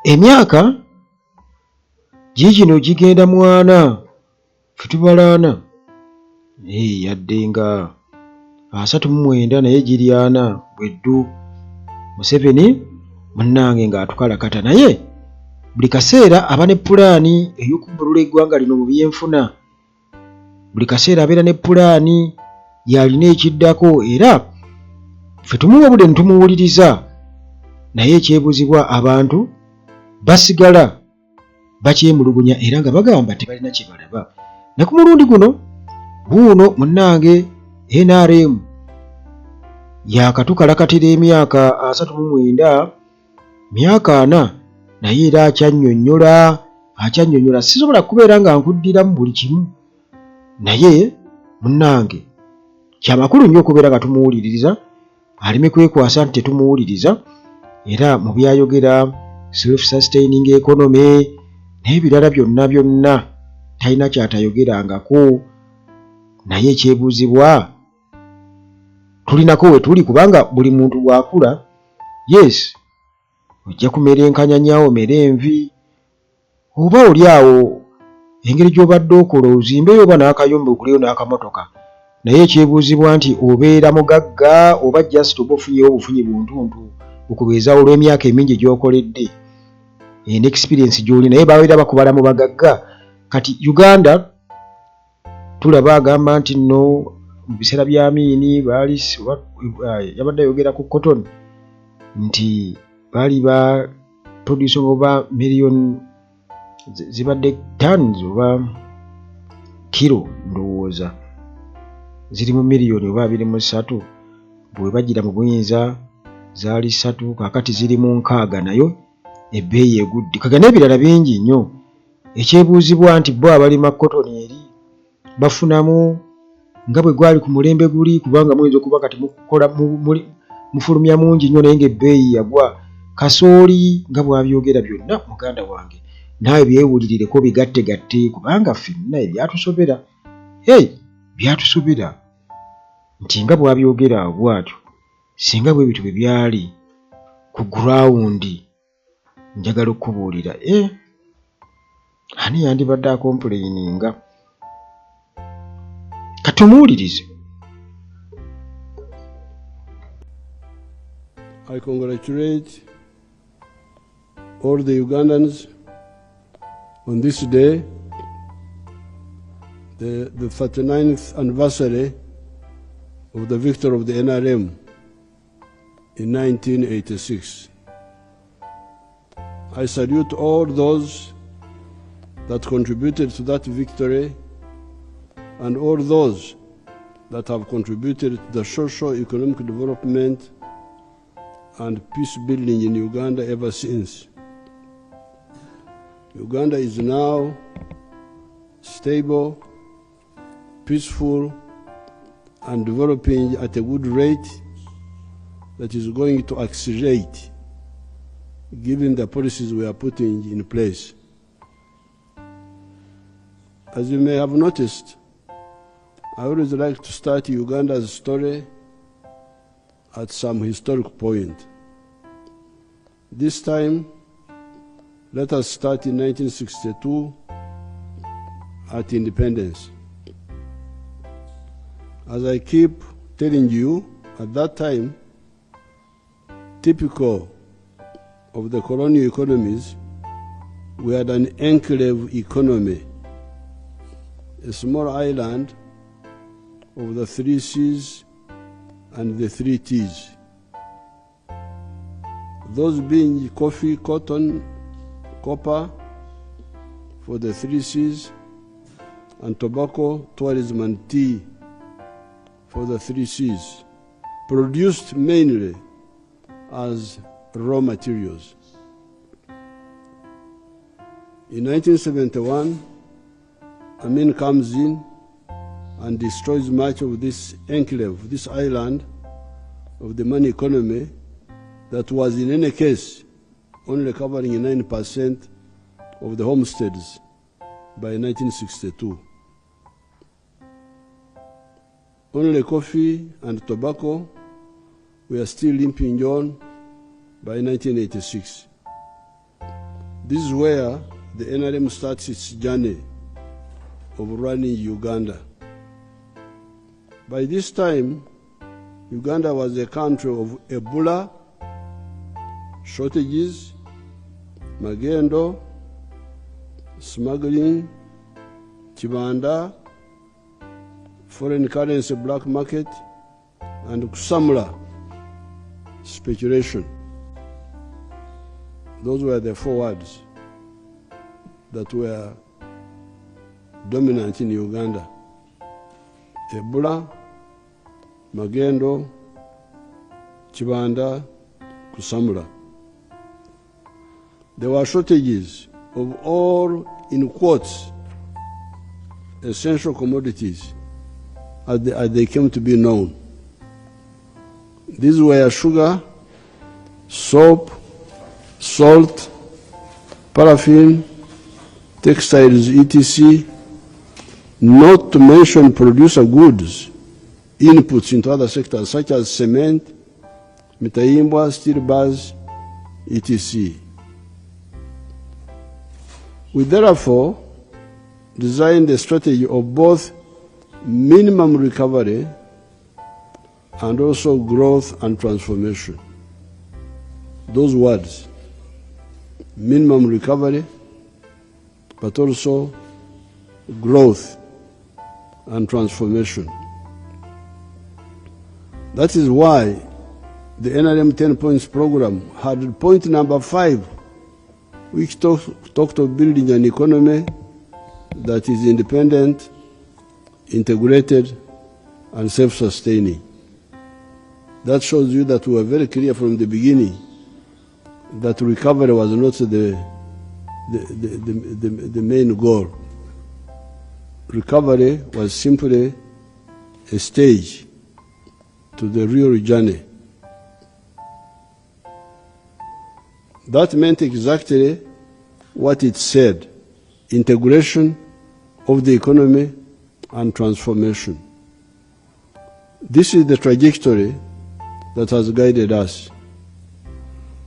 emyaka gigino gigenda mwana fetubalaana yadde nga 39 naye giri 4 bweddu Museveni munnange ng'atukalakata naye buli kaseera aba ne pulaani ey'okubulula eggwanga lino mu byenfuna. Buli kaseera abeera ne pulaani yalina ekiddako era ffe tumuwa obudde ne tumuwuliriza naye ekyebuuzibwa abantu basigala bakyemulugunya era nga bagamba tebalina kye balaba. Ne ku mulundi guno buuno munnange NRM yakatukalakatira emyaka 39 myaka 4 naye era akyannyonnyola sisobola kubeera nga nkuddiramu buli kimu naye munnange kyamakulu nnyo okubeera nga tumuwuliriza aleme kwekwasa nti tetumuwuliriza era mu byayogera self-sustaining economy n'ebirala byonna talina kyatayogerangako naye ekyebuuzibwa tulinako we tuli kubanga buli muntu bw'akula yes ojja kumerenkanya nnyawo mere envi oba oli awo engeri gy'obadde okola ozimbeyo oba n'akayumba okuleyo n'akamotoka naye ekyebuuzibwa nti obeera mugagga oba just oba ofunyewo obufunyi buntuntu okubeeza olw'emyaka emingi gy'okoledde n'experience gy'oli naye babeera bakubala mu bagagga. Kati Uganda tulaba agamba nti nno mu biseera bya Amini baali yabadde ayogera ku cotton nti baali ba produce oba million zibadde tons oba kilo ndowooza ziri mu miliyoni oba 23 bwe bagira mu buyinza zaali 3 kakati ziri mu 6 nayo ebbeeyi egudde kaga n'ebirala bingi nnyo. Ekyebuuzibwa nti bo abalima cotton eri bafunamu nga bwe gwali ku mulembe guli kubanga muyinza okuba kati mukola mufulumya mungi nnyo naye ng'ebbeeyi yagwa. Kasooli nga bw'abyogera byonna muganda wange naawe byewulirireko bigatte kubanga ffenna ebyatusobera byatusobera nti nga bw'abyogera bw'atyo singa bwe bitu bwe byali ku gurawundi njagala okubuulira ani yandibadde akomplayininga katumuwulirize. I congratulate all the Ugandans on this day, the 39th anniversary of the victory of the NRM in 1986. I salute all those that contributed to that victory and all those that have contributed to the social economic development and peace building in Uganda ever since. Uganda is now stable, peaceful, and developing at a good rate that is going to accelerate given the policies we are putting in place. As you may have noticed, I always like to start Uganda's story at some historic point. This time, let us start in 1962 at independence. As I keep telling you, at that time, typical of the colonial economies, we had an enclave economy, a small island of the 3 C's and the 3 T's. Those being coffee, cotton, copper for the 3 C's, and tobacco, tourism, and tea for the 3 C's, produced mainly as raw materials. In 1971, Amin comes in and destroys much of this enclave, this island of the money economy that was in any case only covering 9% of the homesteads by 1962. Only coffee and tobacco were still limping on by 1986. This is where the NRM starts its journey of running Uganda. By this time, Uganda was a country of Ebola, shortages, magendo, smuggling, kibanda, foreign currency black market, and kusamula, speculation. Those were the four words that were dominant in Uganda. Ebola, magendo, kibanda, kusamula. There were shortages of all, in quotes, essential commodities as they came to be known. These were sugar, soap, salt, paraffin, textiles, etc., not to mention producer goods, inputs into other sectors such as cement, mitaimbwa, steel bars, etc. We therefore designed a strategy of both minimum recovery and also growth and transformation. Those words, minimum recovery, but also growth and transformation. That is why the NRM 10 points program had point number 5, which talked of building an economy that is independent, integrated, and self-sustaining. That shows you that we were very clear from the beginning that recovery was not the main goal. Recovery was simply a stage to the real journey. That meant exactly what it said: integration of the economy and transformation. This is the trajectory that has guided us.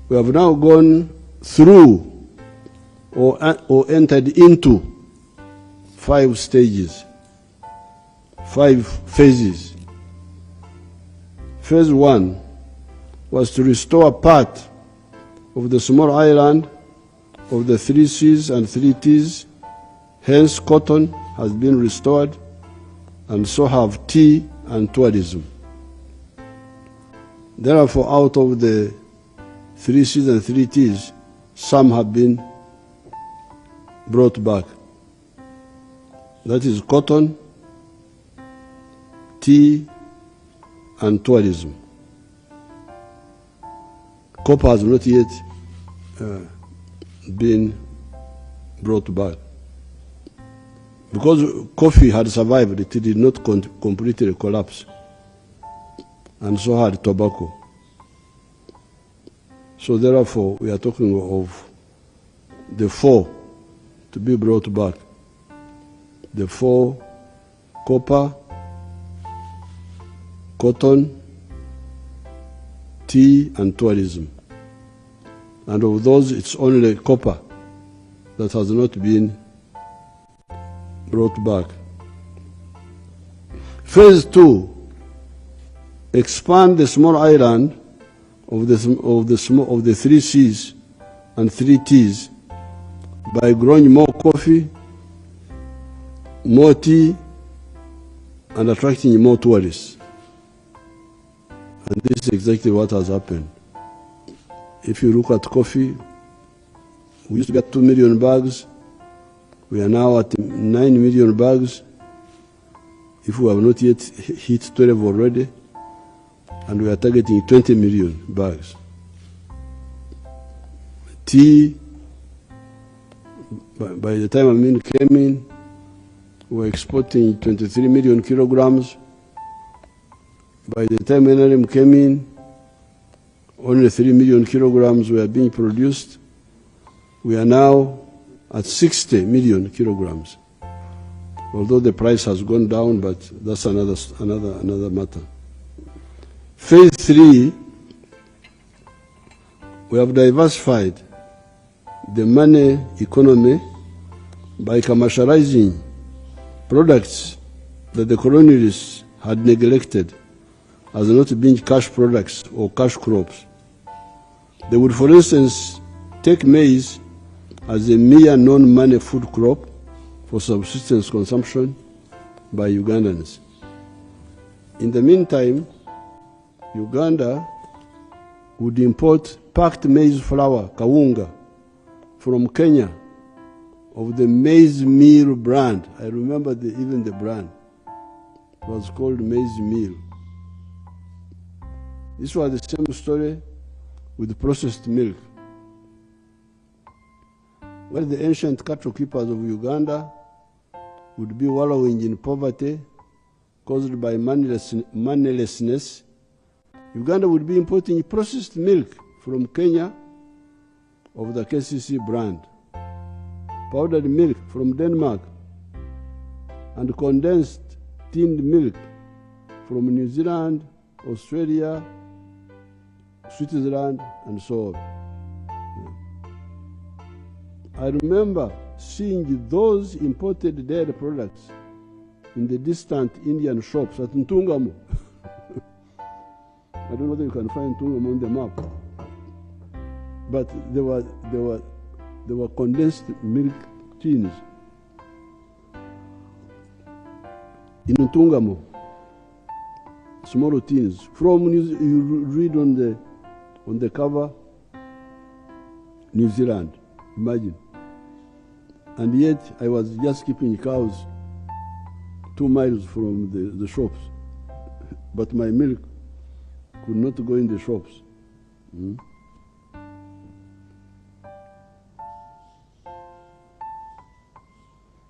We have now gone through or entered into 5 stages, 5 phases. Phase 1 was to restore part of the small island of the 3 Cs and 3 Ts. Hence, cotton has been restored, and so have tea and tourism. Therefore, out of the 3 Cs and 3 Ts, some have been brought back. That is cotton, tea, and tourism. Copper has not yet been brought back. Because coffee had survived, it did not completely collapse, and so had tobacco. So therefore, we are talking of the 4 to be brought back. The 4: copper, cotton, tea, and tourism. And of those, it's only copper that has not been brought back. Phase 2: expand the small island of the 3 Cs and 3 Ts by growing more coffee, more tea, and attracting more tourists. And this is exactly what has happened. If you look at coffee, we used to get 2 million bags. We are now at 9 million bags, if we have not yet hit 12 already, and we are targeting 20 million bags. Tea, by the time Amin came in, we were exporting 23 million kilograms. By the time NRM came in, only 3 million kilograms were being produced. We are now at 60 million kilograms. Although the price has gone down, but that's another matter. Phase 3, we have diversified the money economy by commercializing products that the colonialists had neglected as not being cash products or cash crops. They would, for instance, take maize as a mere non-money food crop for subsistence consumption by Ugandans. In the meantime, Uganda would import packed maize flour, kawunga, from Kenya of the maize meal brand. I remember even the brand. It was called maize meal. This was the same story with processed milk. Where the ancient cattle keepers of Uganda would be wallowing in poverty caused by moneylessness, Uganda would be importing processed milk from Kenya of the KCC brand, powdered milk from Denmark, and condensed tinned milk from New Zealand, Australia, Switzerland, and so on. I remember seeing those imported dairy products in the distant Indian shops at Ntungamo. I don't know whether you can find Ntungamo on the map, but there were condensed milk tins in Ntungamo, small tins. You read on the cover, New Zealand. Imagine. And yet I was just keeping cows 2 miles from the shops, but my milk could not go in the shops.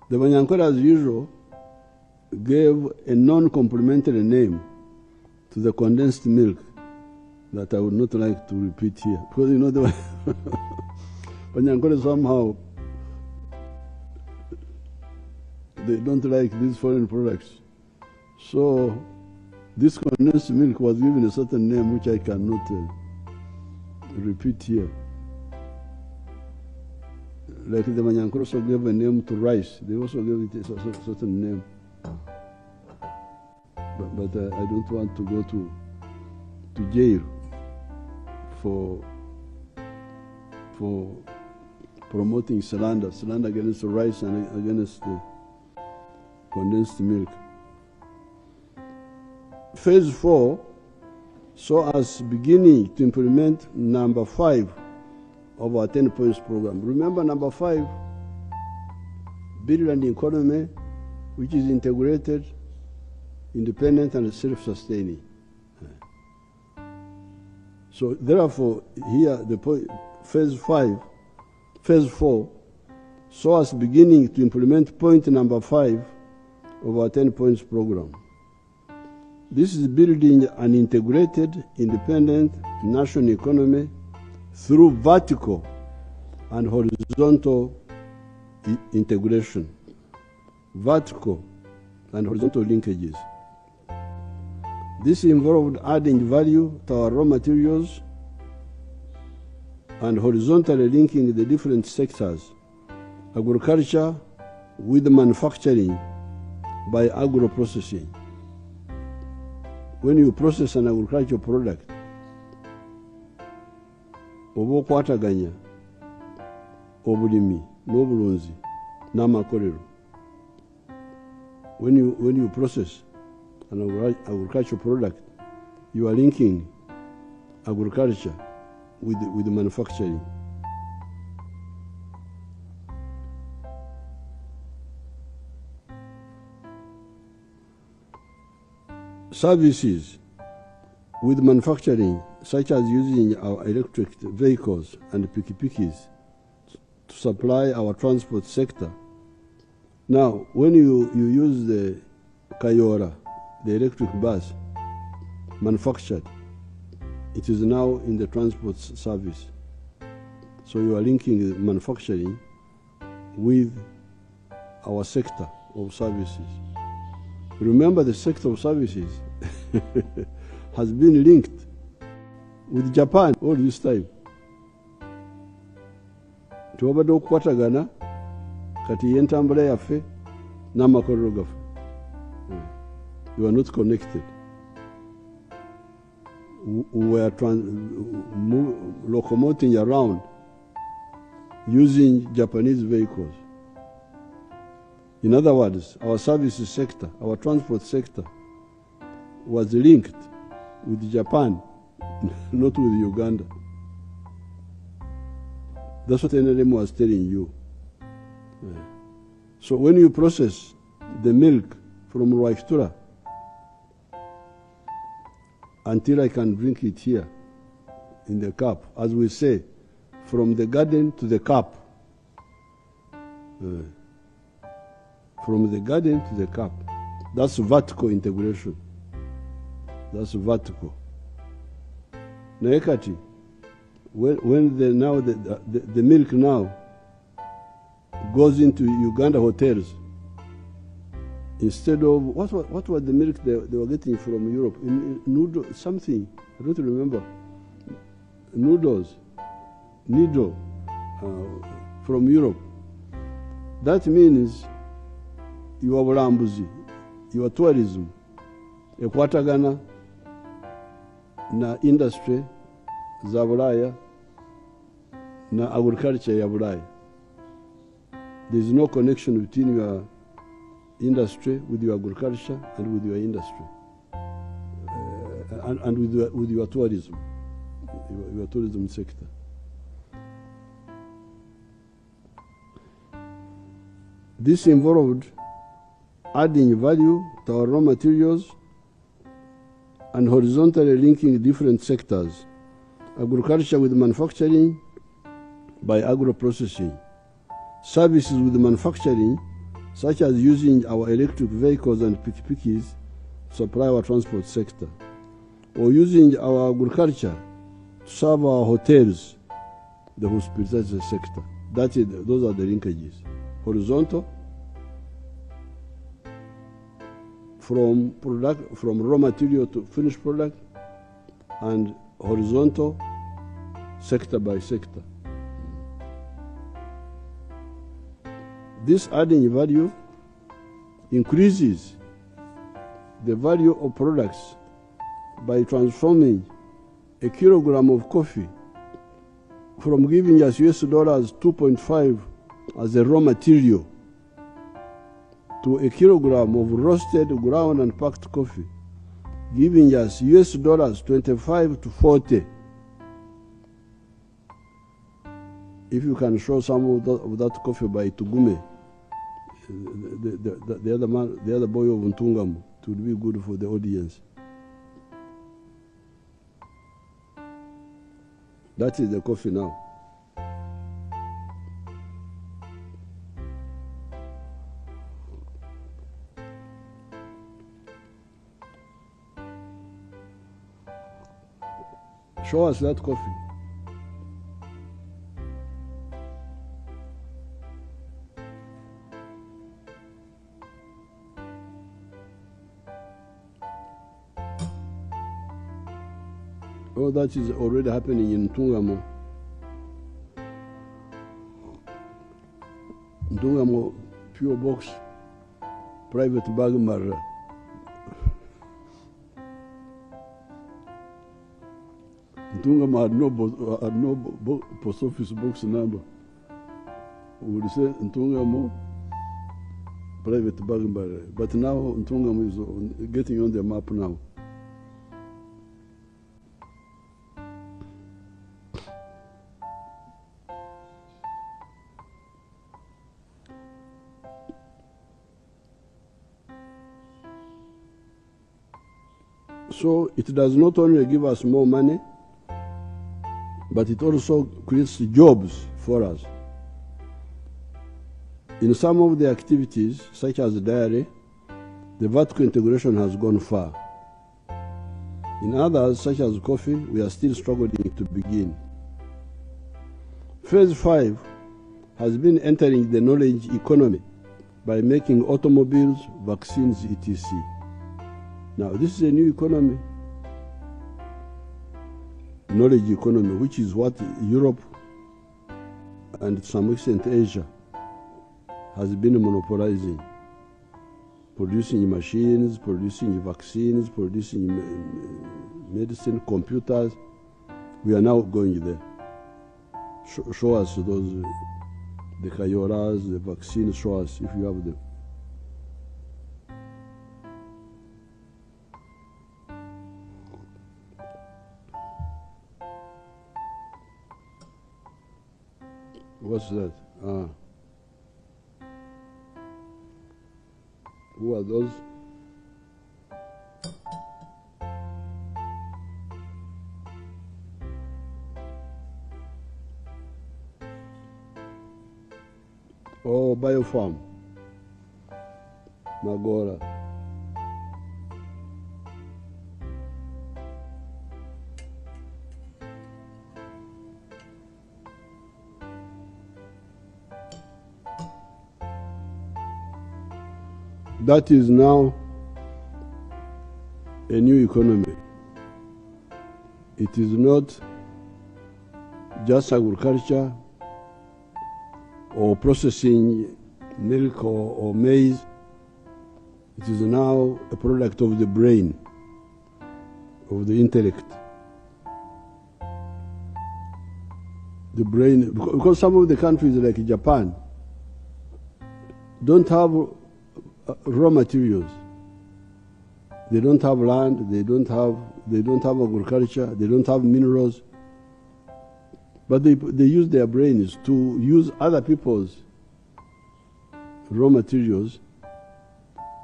The Banyankore, as usual, gave a non-complimentary name to the condensed milk that I would not like to repeat here, because you know the Banyankore somehow they don't like these foreign products. So this condensed milk was given a certain name which I cannot repeat here. Like the Banyankore also gave a name to rice. They also gave it a certain name. But I don't want to go to jail for promoting slander against the rice and against the condensed milk. Phase 4 saw us beginning to implement number 5 of our 10 points program. Remember number 5, build an economy which is integrated, independent, and self-sustaining. So therefore, here the point, phase 4 saw us beginning to implement point number 5 of our 10 points program. This is building an integrated, independent national economy through vertical and horizontal integration, vertical and horizontal linkages. This involved adding value to our raw materials and horizontally linking the different sectors, agriculture with manufacturing by agro-processing. When you process an agricultural product, oba okwataganya obulimi n'obulunzi n'amakolero. When you process an agricultural product, you are linking agriculture with manufacturing. Services with manufacturing, such as using our electric vehicles and pikipikis to supply our transport sector. Now, when you use the Kayora, the electric bus, manufactured, it is now in the transport service. So you are linking manufacturing with our sector of services. Remember, the sector of services has been linked with Japan all this time. It kati wabadde okukwatagana kati y'entambula yaffe n'amakolero gaffe. You are not connected. We were locomoting around using Japanese vehicles. In other words, our services sector, our transport sector was linked with Japan, not with Uganda. That's what NLM was telling you. So when you process the milk from Lwaki until I can drink it here in the cup, as we say, from the garden to the cup. From the garden to the cup. That's vertical integration. That's vertical. Naekati, when the milk now goes into Uganda hotels, instead of what was the milk they were getting from Europe? Noodle, something I don't remember. Noodles, needle from Europe. That means your bulambuzi, your tourism, ekwatagana na industry za Bulaya na agriculture ya Bulaya. There is no connection between your industry with your agriculture and with your industry and with your tourism, your tourism sector. This involved adding value to our raw materials and horizontally linking different sectors, agriculture with manufacturing by agro-processing, services with manufacturing, such as using our electric vehicles and pikipikis to supply our transport sector, or using our agriculture to serve our hotels, the hospitality sector. Those are the linkages. Horizontal, from raw material to finished product, and horizontal, sector by sector. This adding value increases the value of products by transforming a kilogram of coffee from giving us US dollars 2.5 as a raw material to a kilogram of roasted, ground and packed coffee, giving us US dollars 25 to 40. If you can show some of that coffee by Tugume, the other man, the other boy of Ntungamo, it would be good for the audience. That is the coffee now. Show us that coffee. Oh, that is already happening in Ntungamo. Ntungamo pure box, private bag marra. Ntungamo had no post office box number. We would say Ntungamo private bag marra. But now Ntungamo is getting on the map now. So it does not only give us more money, but it also creates jobs for us. In some of the activities, such as dairy, the vertical integration has gone far. In others, such as coffee, we are still struggling to begin. Phase 5 has been entering the knowledge economy by making automobiles, vaccines, etc. Now, this is a new economy, knowledge economy, which is what Europe and to some extent Asia, has been monopolizing, producing machines, producing vaccines, producing medicine, computers. We are now going there. Show us those, the Kayoras, the vaccines, show us if you have them. What's that? Who are those? Oh, Biofarm, Magora. That is now a new economy. It is not just agriculture or processing milk or maize. It is now a product of the brain, of the intellect. The brain, because some of the countries like Japan don't have raw materials. They don't have land, they don't have agriculture, they don't have minerals. But they use their brains to use other people's raw materials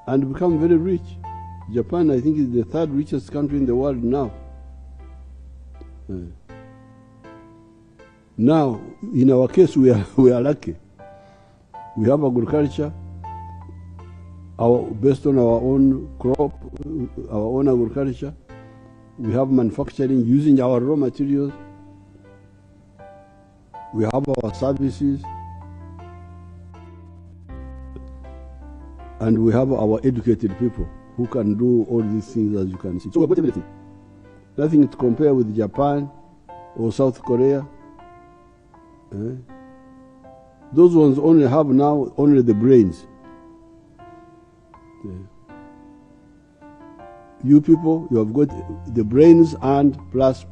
and become very rich. Japan, I think, is the third richest country in the world now. Now, in our case, we are lucky. We have agriculture, based on our own crop, our own agriculture. We have manufacturing using our raw materials. We have our services. And we have our educated people who can do all these things, as you can see. So we've got everything. Nothing to compare with Japan or South Korea. Those ones only have now only the brains. You people, you have got the brains and plus.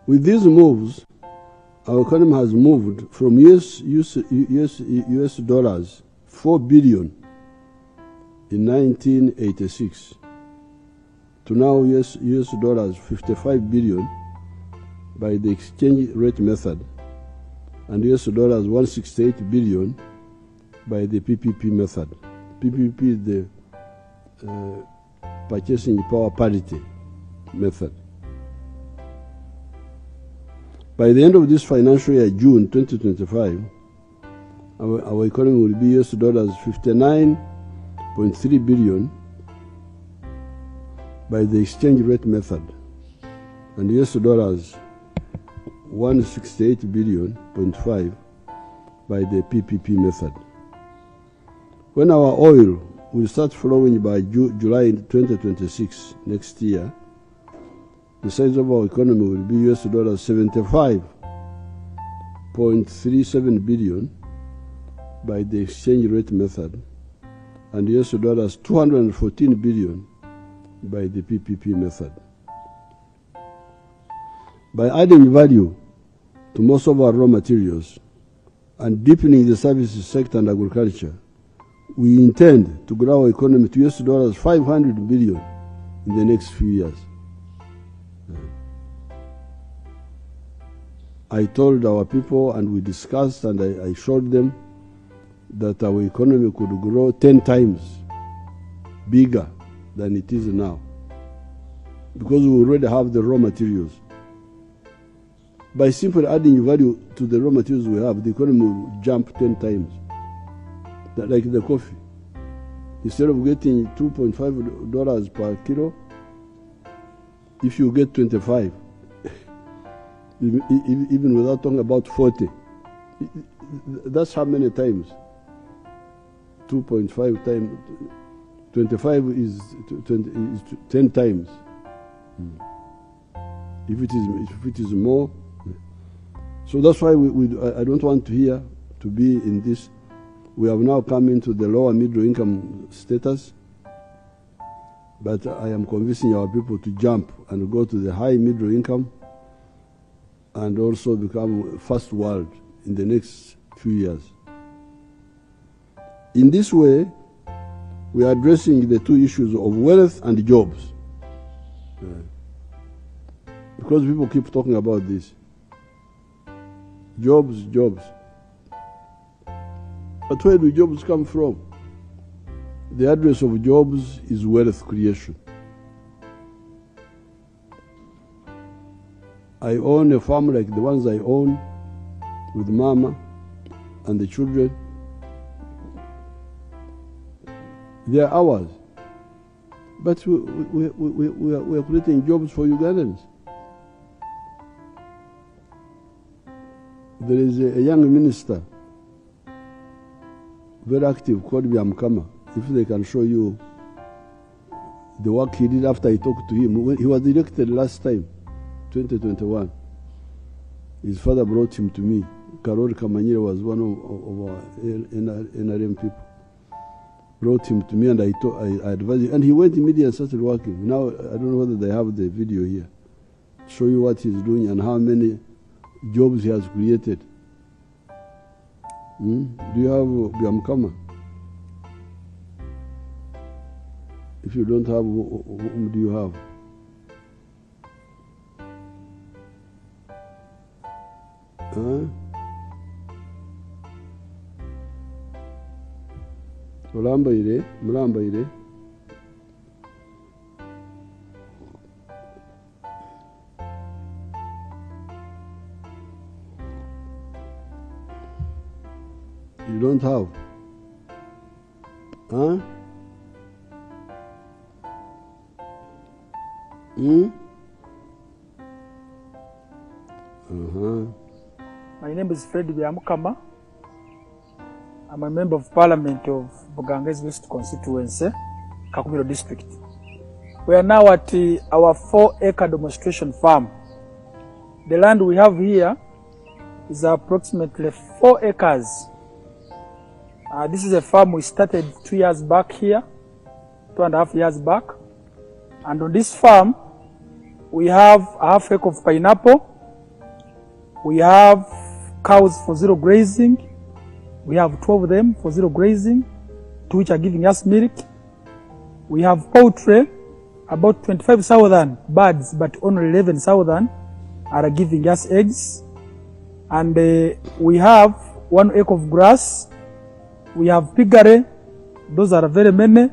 With these moves, our economy has moved from US dollars 4 billion in 1986 to now US dollars 55 billion by the exchange rate method, and US dollars 168 billion by the PPP method. PPP is the purchasing power parity method. By the end of this financial year, June 2025, our economy will be US dollars 59.3 billion by the exchange rate method, and US dollars 168.5 billion by the PPP method. When our oil will start flowing by July 2026 next year, the size of our economy will be US dollars 75.37 billion by the exchange rate method, and US dollars 214 billion by the PPP method. By adding value to most of our raw materials and deepening the services sector and agriculture, we intend to grow our economy to US dollars 500 billion in the next few years. I told our people, and we discussed, and I showed them that our economy could grow 10 times bigger than it is now, because we already have the raw materials. By simply adding value to the raw materials we have, the economy will jump 10 times. Like the coffee. Instead of getting $2.5 per kilo, if you get 25, even without talking about 40, that's how many times? 2.5 times. 25 is 10 times. If it is more, so that's why I don't want to hear to be in this. We have now come into the lower middle income status, but I am convincing our people to jump and go to the high middle income and also become first world in the next few years. In this way, we are addressing the two issues of wealth and jobs. Because people keep talking about this. Jobs, jobs. But where do jobs come from? The address of jobs is wealth creation. I own a farm like the ones I own with Mama and the children. They are ours. But we are creating jobs for Ugandans. There is a young minister, very active, called Emyaka. If they can show you the work he did after I talked to him. He was elected last time, 2021. His father brought him to me. Karol Kamanyire was one of our NRM people. Brought him to me and I advised him. And he went immediately and started working. Now, I don't know whether they have the video here. Show you what he's doing and how many jobs he has created. Do you have Emyaka? If you don't have, whom do you have? Mulambaire. You don't have? My name is Fred Byamukama. I'm a member of Parliament of Bugangezi West Constituency, Kakumiro District. We are now at our 4-acre demonstration farm. The land we have here is approximately 4 acres. This is a farm we started 2 years back here, 2.5 years back. And on this farm, we have a half acre of pineapple. We have cows for zero grazing. We have 12 of them for zero grazing, 2 which are giving us milk. We have poultry, about 25,000 birds, but only 11,000 are giving us eggs. And we have 1 acre of grass. We have piggery. Those are very many.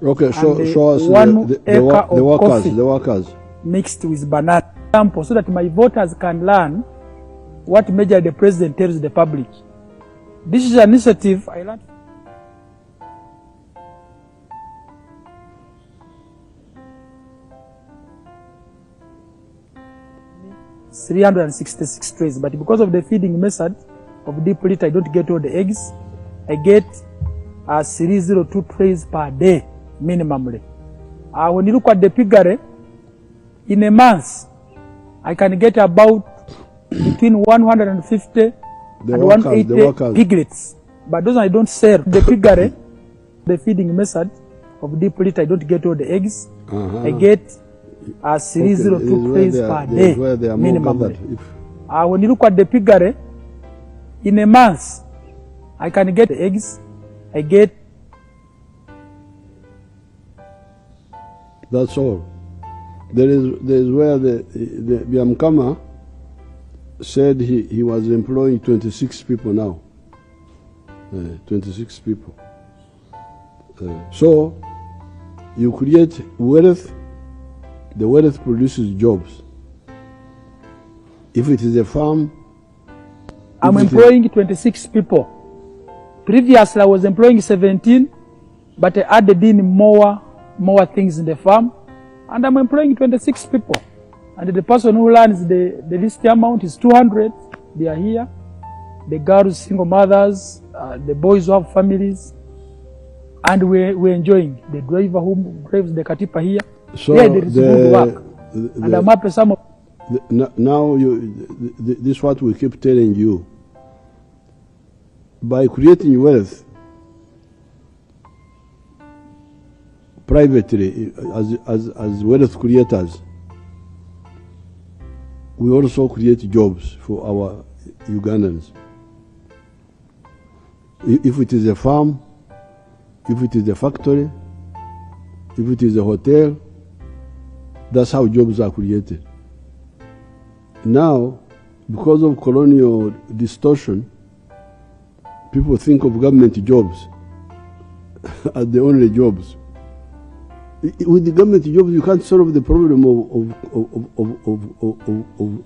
Okay, show us the workers mixed with banana, so that my voters can learn what measure the president tells the public. This is an initiative I learned. $366 trays, but because of the feeding method of deep litter, I don't get all the eggs. I get 302 trays per day minimally. When you look at the piggery, in a month, I can get about between 150 and 180 piglets. But those I don't sell. The piggery, the feeding method of deep litter, I don't get all the eggs. I get 302 trays per day minimally. When you look at the piggery, in a month, I can get the eggs. I get. That's all. There is where the Byamukama said he was employing 26 people now. 26 people. So you create wealth. The wealth produces jobs. If it is a farm, I'm employing 26 people. Previously, I was employing 17, but I added in more things in the farm, and I'm employing 26 people. And the person who learns the least amount is 200. They are here. The girls, single mothers, the boys who have families. and we're enjoying. The driver who drives the katipa here, So yeah, there is good work. And I'm happy some of now this is what we keep telling you. By creating wealth privately as wealth creators, we also create jobs for our Ugandans. If it is a farm, if it is a factory, if it is a hotel, that's how jobs are created. Now, because of colonial distortion, people think of government jobs as the only jobs. With the government jobs, you can't solve the problem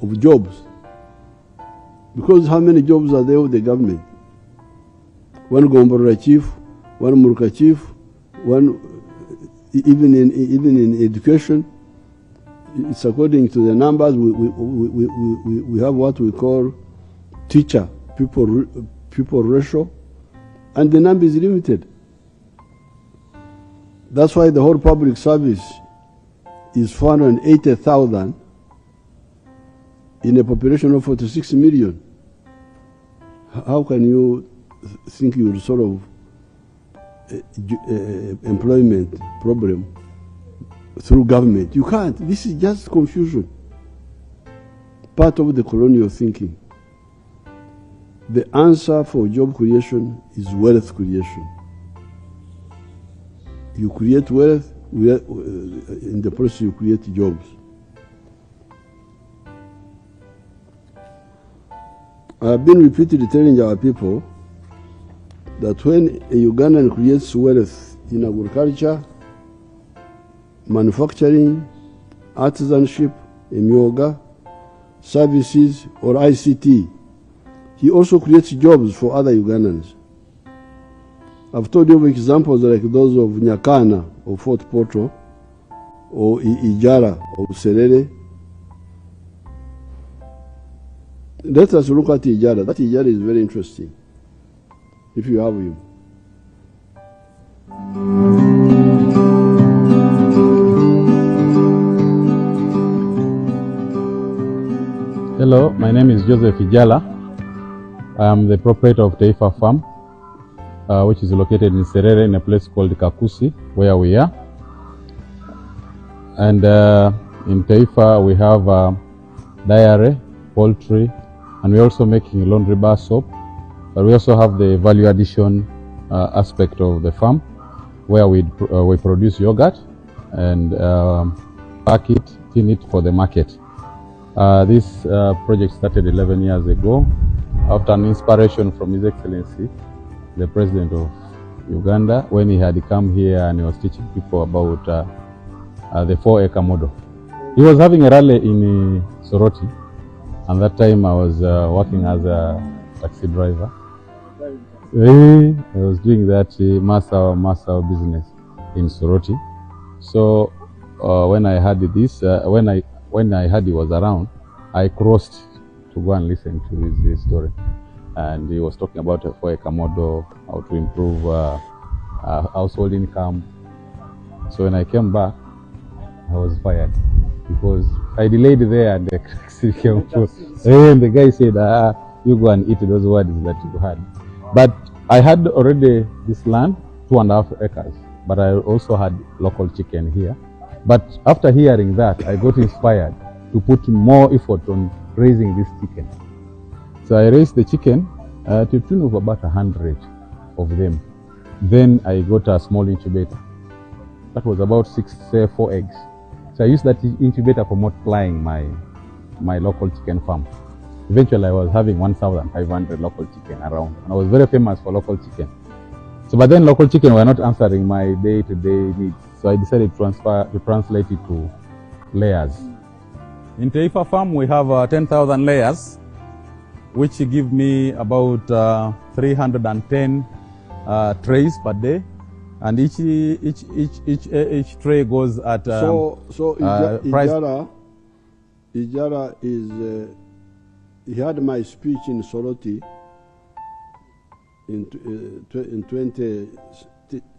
of jobs. Because how many jobs are there with the government? One Gombora chief, one Murka chief, one even in education. It's according to the numbers. We have what we call teacher people ratio, and the number is limited. That's why the whole public service is 480,000 in a population of 46 million. How can you think you will solve employment problem through government? You can't. This is just confusion. Part of the colonial thinking. The answer for job creation is wealth creation. You create wealth, in the process you create jobs. I have been repeatedly telling our people that when a Ugandan creates wealth in agriculture, manufacturing, artisanship, emyaka, services, or ICT, he also creates jobs for other Ugandans. I've told you of examples like those of Nyakana or Fort Portal, or Ijara or Serere. Let us look at Ijara. That Ijara is very interesting, if you have him. Hello, my name is Joseph Ijala. I am the proprietor of Taifa Farm, which is located in Serere in a place called Kakusi, where we are. And in Taifa we have dairy, poultry, and we're also making laundry bar soap. But we also have the value addition aspect of the farm, where we produce yogurt and pack it, tin it for the market. This project started 11 years ago after an inspiration from His Excellency, the President of Uganda, when he had come here and he was teaching people about the 4-acre model. He was having a rally in Soroti, and that time I was working as a taxi driver. I was doing that master business in Soroti. So when I heard this, when I heard he was around, I crossed to go and listen to his story. And he was talking about a 4-acre model, how to improve household income. So when I came back, I was fired because I delayed there and the taxi came through. And the guy said, you go and eat those words that you had. But I had already this land, 2.5 acres, but I also had local chicken here. But after hearing that, I got inspired to put more effort on raising this chicken. So I raised the chicken to the tune of about 100 of them. Then I got a small incubator. That was about 4 eggs. So I used that incubator for multiplying my local chicken farm. Eventually I was having 1,500 local chicken around. And I was very famous for local chicken. So but then local chicken were not answering my day-to-day needs. So I decided to translate it to layers. In Taifa Farm we have 10,000 layers, which give me about 310 trays per day, and each tray goes at price. Ijara is he had my speech in Soroti in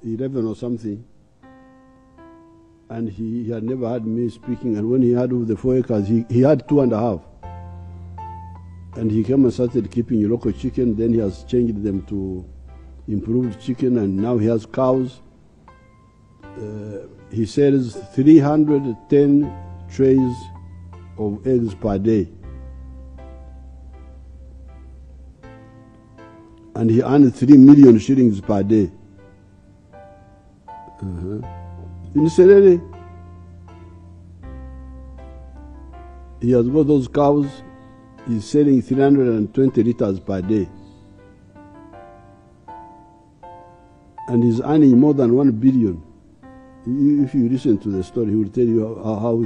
11 or something, and he had never had me speaking. And when he had over the 4 acres, he had 2.5. And he came and started keeping local chicken. Then he has changed them to improved chicken, and now he has cows. He sells 310 trays of eggs per day. And he earned 3 million shillings per day. In Serere, he has got those cows. He's selling 320 liters per day. And he's earning more than 1 billion. If you listen to the story, he will tell you how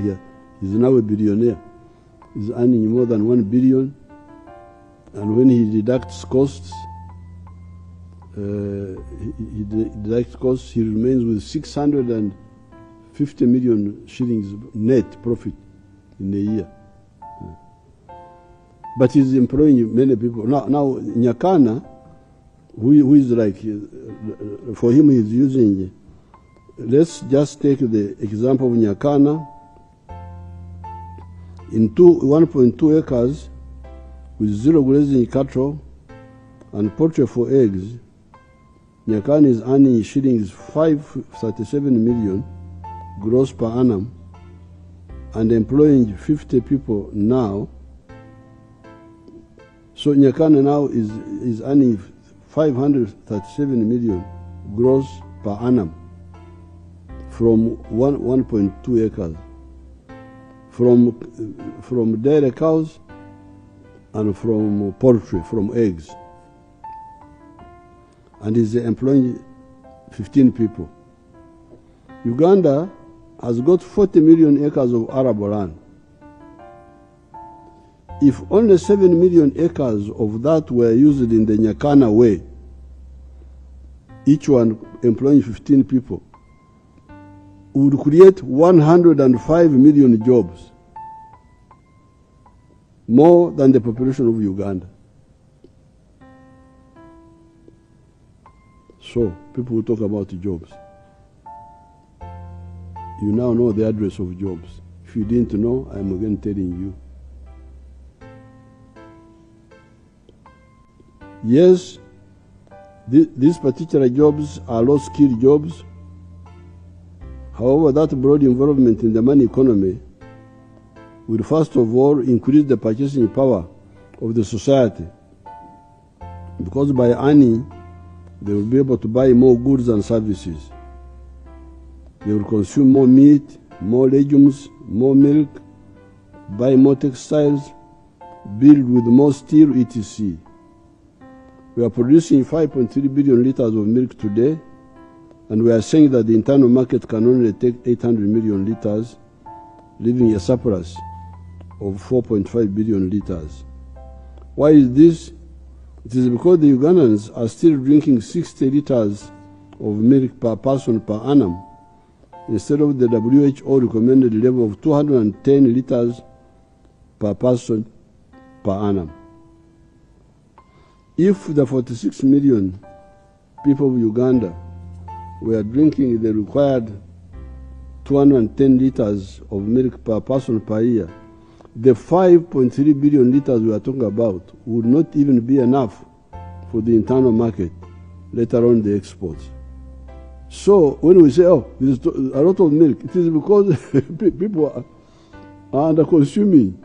he's now a billionaire. He's earning more than 1 billion. And when he deducts costs, he remains with 650 million shillings net profit in a year. But he's employing many people. Now Nyakana, who is like, for him he's using, let's just take the example of Nyakana. In 1.2 acres, with 0 grazing cattle and poultry for eggs, Nyakana is earning shillings 537 million gross per annum and employing 50 people now. So Nyakana now is earning 537 million gross per annum from 1.2 acres, from dairy cows and from poultry, from eggs. And is employing 15 people. Uganda has got 40 million acres of arable land. If only 7 million acres of that were used in the Nyakana way, each one employing 15 people, would create 105 million jobs, more than the population of Uganda. So, people who talk about jobs, you now know the address of jobs. If you didn't know, I'm again telling you. Yes, these particular jobs are low-skilled jobs. However, that broad involvement in the money economy will first of all increase the purchasing power of the society, because by earning, they will be able to buy more goods and services. They will consume more meat, more legumes, more milk, buy more textiles, build with more steel, etc. We are producing 5.3 billion liters of milk today, and we are saying that the internal market can only take 800 million liters, leaving a surplus of 4.5 billion liters. Why is this? It is because the Ugandans are still drinking 60 liters of milk per person per annum, instead of the WHO recommended level of 210 liters per person per annum. If the 46 million people of Uganda were drinking the required 210 liters of milk per person per year, the 5.3 billion liters we are talking about would not even be enough for the internal market, let alone the exports. So when we say, oh, there's a lot of milk, it is because people are under-consuming,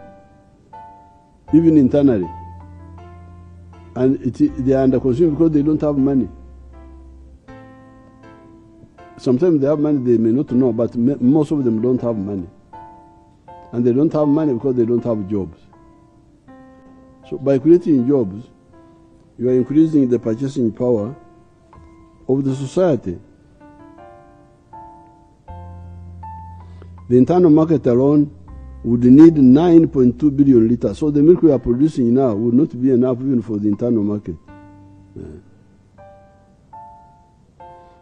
even internally. And they are under-consuming because they don't have money. Sometimes they have money they may not know, but most of them don't have money. And they don't have money because they don't have jobs. So by creating jobs, you are increasing the purchasing power of the society. The internal market alone would need 9.2 billion liters. So the milk we are producing now would not be enough even for the internal market.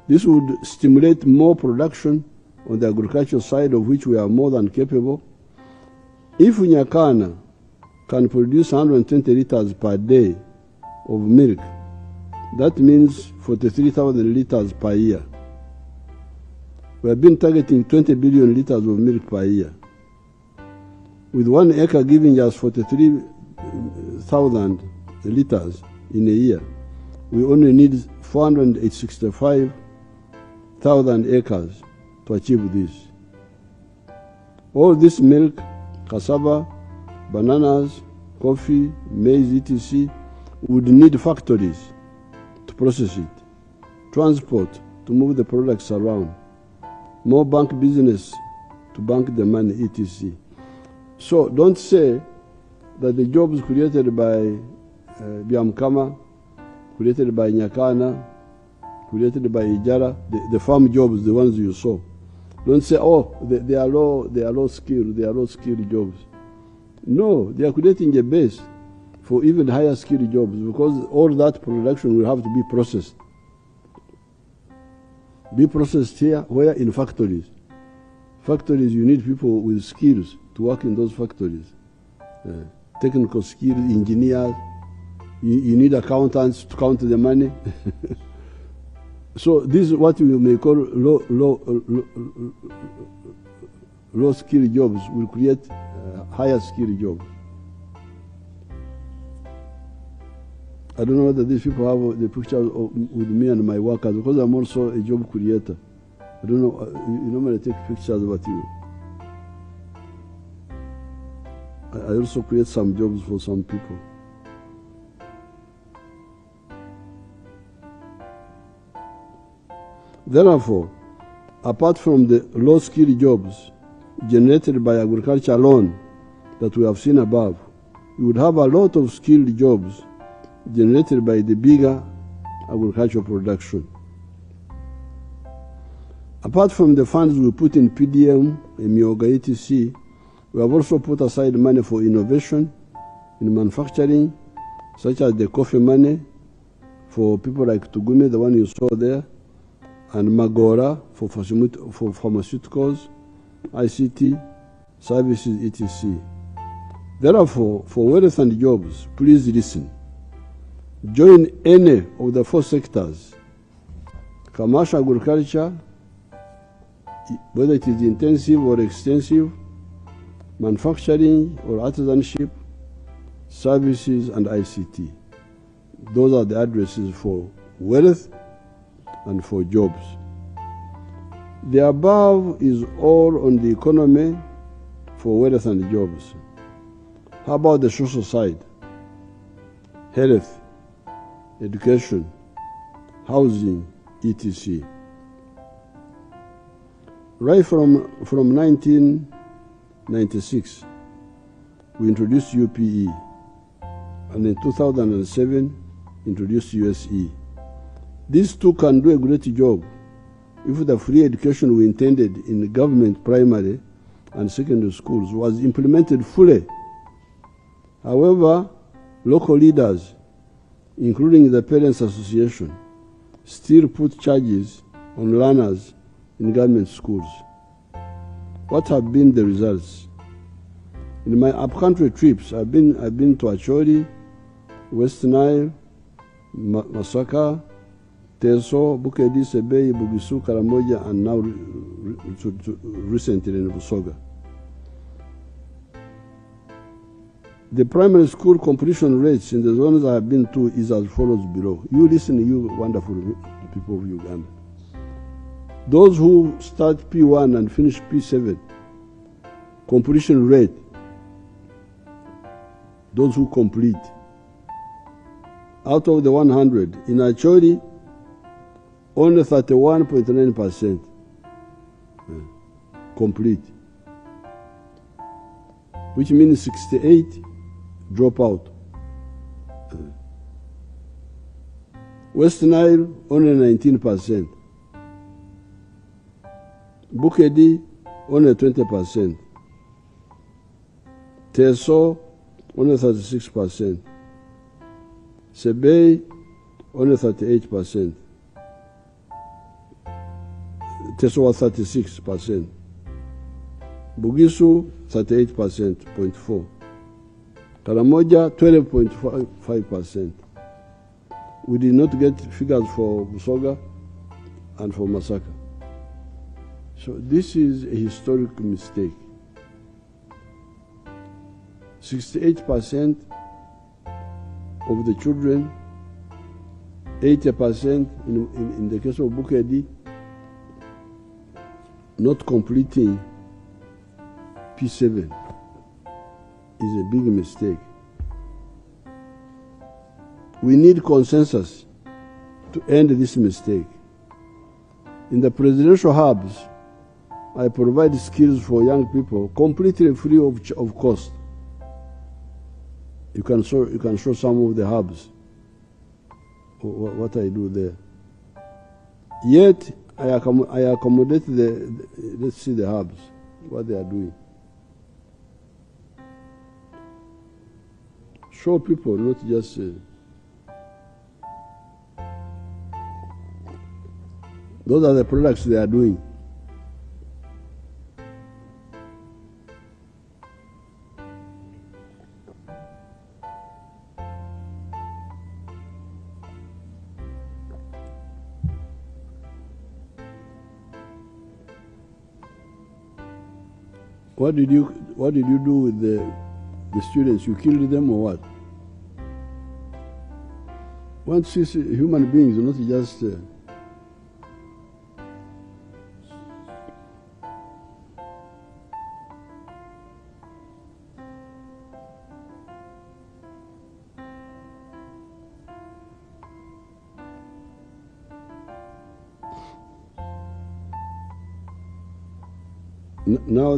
This would stimulate more production on the agricultural side, of which we are more than capable. If Nyakana can produce 120 liters per day of milk, That means 43,000 liters per year. We have been targeting 20 billion liters of milk per year. With 1 acre giving us 43,000 liters in a year, we only need 465,000 acres to achieve this. All this milk, cassava, bananas, coffee, maize, etc. would need factories to process it, transport to move the products around, more bank business to bank the money, etc. So don't say that the jobs created by Byamukama, created by Nyakana, created by Ijara, the farm jobs, the ones you saw. Don't say, oh, they are low skilled jobs. No, they are creating a base for even higher skilled jobs, because all that production will have to be processed. Be processed here, where? In factories. Factories, you need people with skills to work in those factories. Technical skills, engineers. You need accountants to count the money. So this is what we may call low skilled jobs will create higher skilled jobs. I don't know whether these people have the pictures with me and my workers, because I'm also a job creator. I don't know, you normally take pictures about you. I also create some jobs for some people. Therefore, apart from the low-skilled jobs generated by agriculture alone that we have seen above, we would have a lot of skilled jobs generated by the bigger agricultural production. Apart from the funds we put in PDM, Emyaka, etc., we have also put aside money for innovation in manufacturing, such as the coffee money for people like Tugume, the one you saw there, and Magora for pharmaceuticals, ICT, services, etc. Therefore, for wealth and jobs, please listen. Join any of the 4 sectors: commercial agriculture, whether it is intensive or extensive, manufacturing or artisanship, services, and ICT. Those are the addresses for wealth and for jobs. The above is all on the economy for wealth and jobs. How about the social side? Health, education, housing, etc. Right from 1996, we introduced UPE, and in 2007, introduced USE. These two can do a great job if the free education we intended in government primary and secondary schools was implemented fully. However, local leaders, including the Parents Association, still put charges on learners in government schools. What have been the results? In my upcountry trips, I've been to Acholi, West Nile, Masaka, Teso, Bukedi, Sebei, Bugisu, Karamoja, and now recently in Busoga. The primary school completion rates in the zones I have been to is as follows below. You listen, you wonderful people of Uganda. Those who start P1 and finish P7, completion rate, those who complete, out of the 100, in Acholi, only 31.9% complete, which means 68 drop out. West Nile, only 19%. Bukedi, only 20%. Teso, only 36%. Sebei, only 38%. Teso was 36%. Bugisu, 38.4%. Karamoja, 12.5%. we did not get figures for Busoga and for Masaka. So this is a historic mistake. 68% of the children, 80% in the case of Bukedi, not completing P7 is a big mistake. We need consensus to end this mistake. In the presidential hubs, I provide skills for young people completely free of cost. You can show some of the hubs, what I do there. Yet, I accommodate let's see the hubs, what they are doing. Show people, not just those are the products they are doing. What did you do with the students? You killed them or what? Want to see human beings, not just now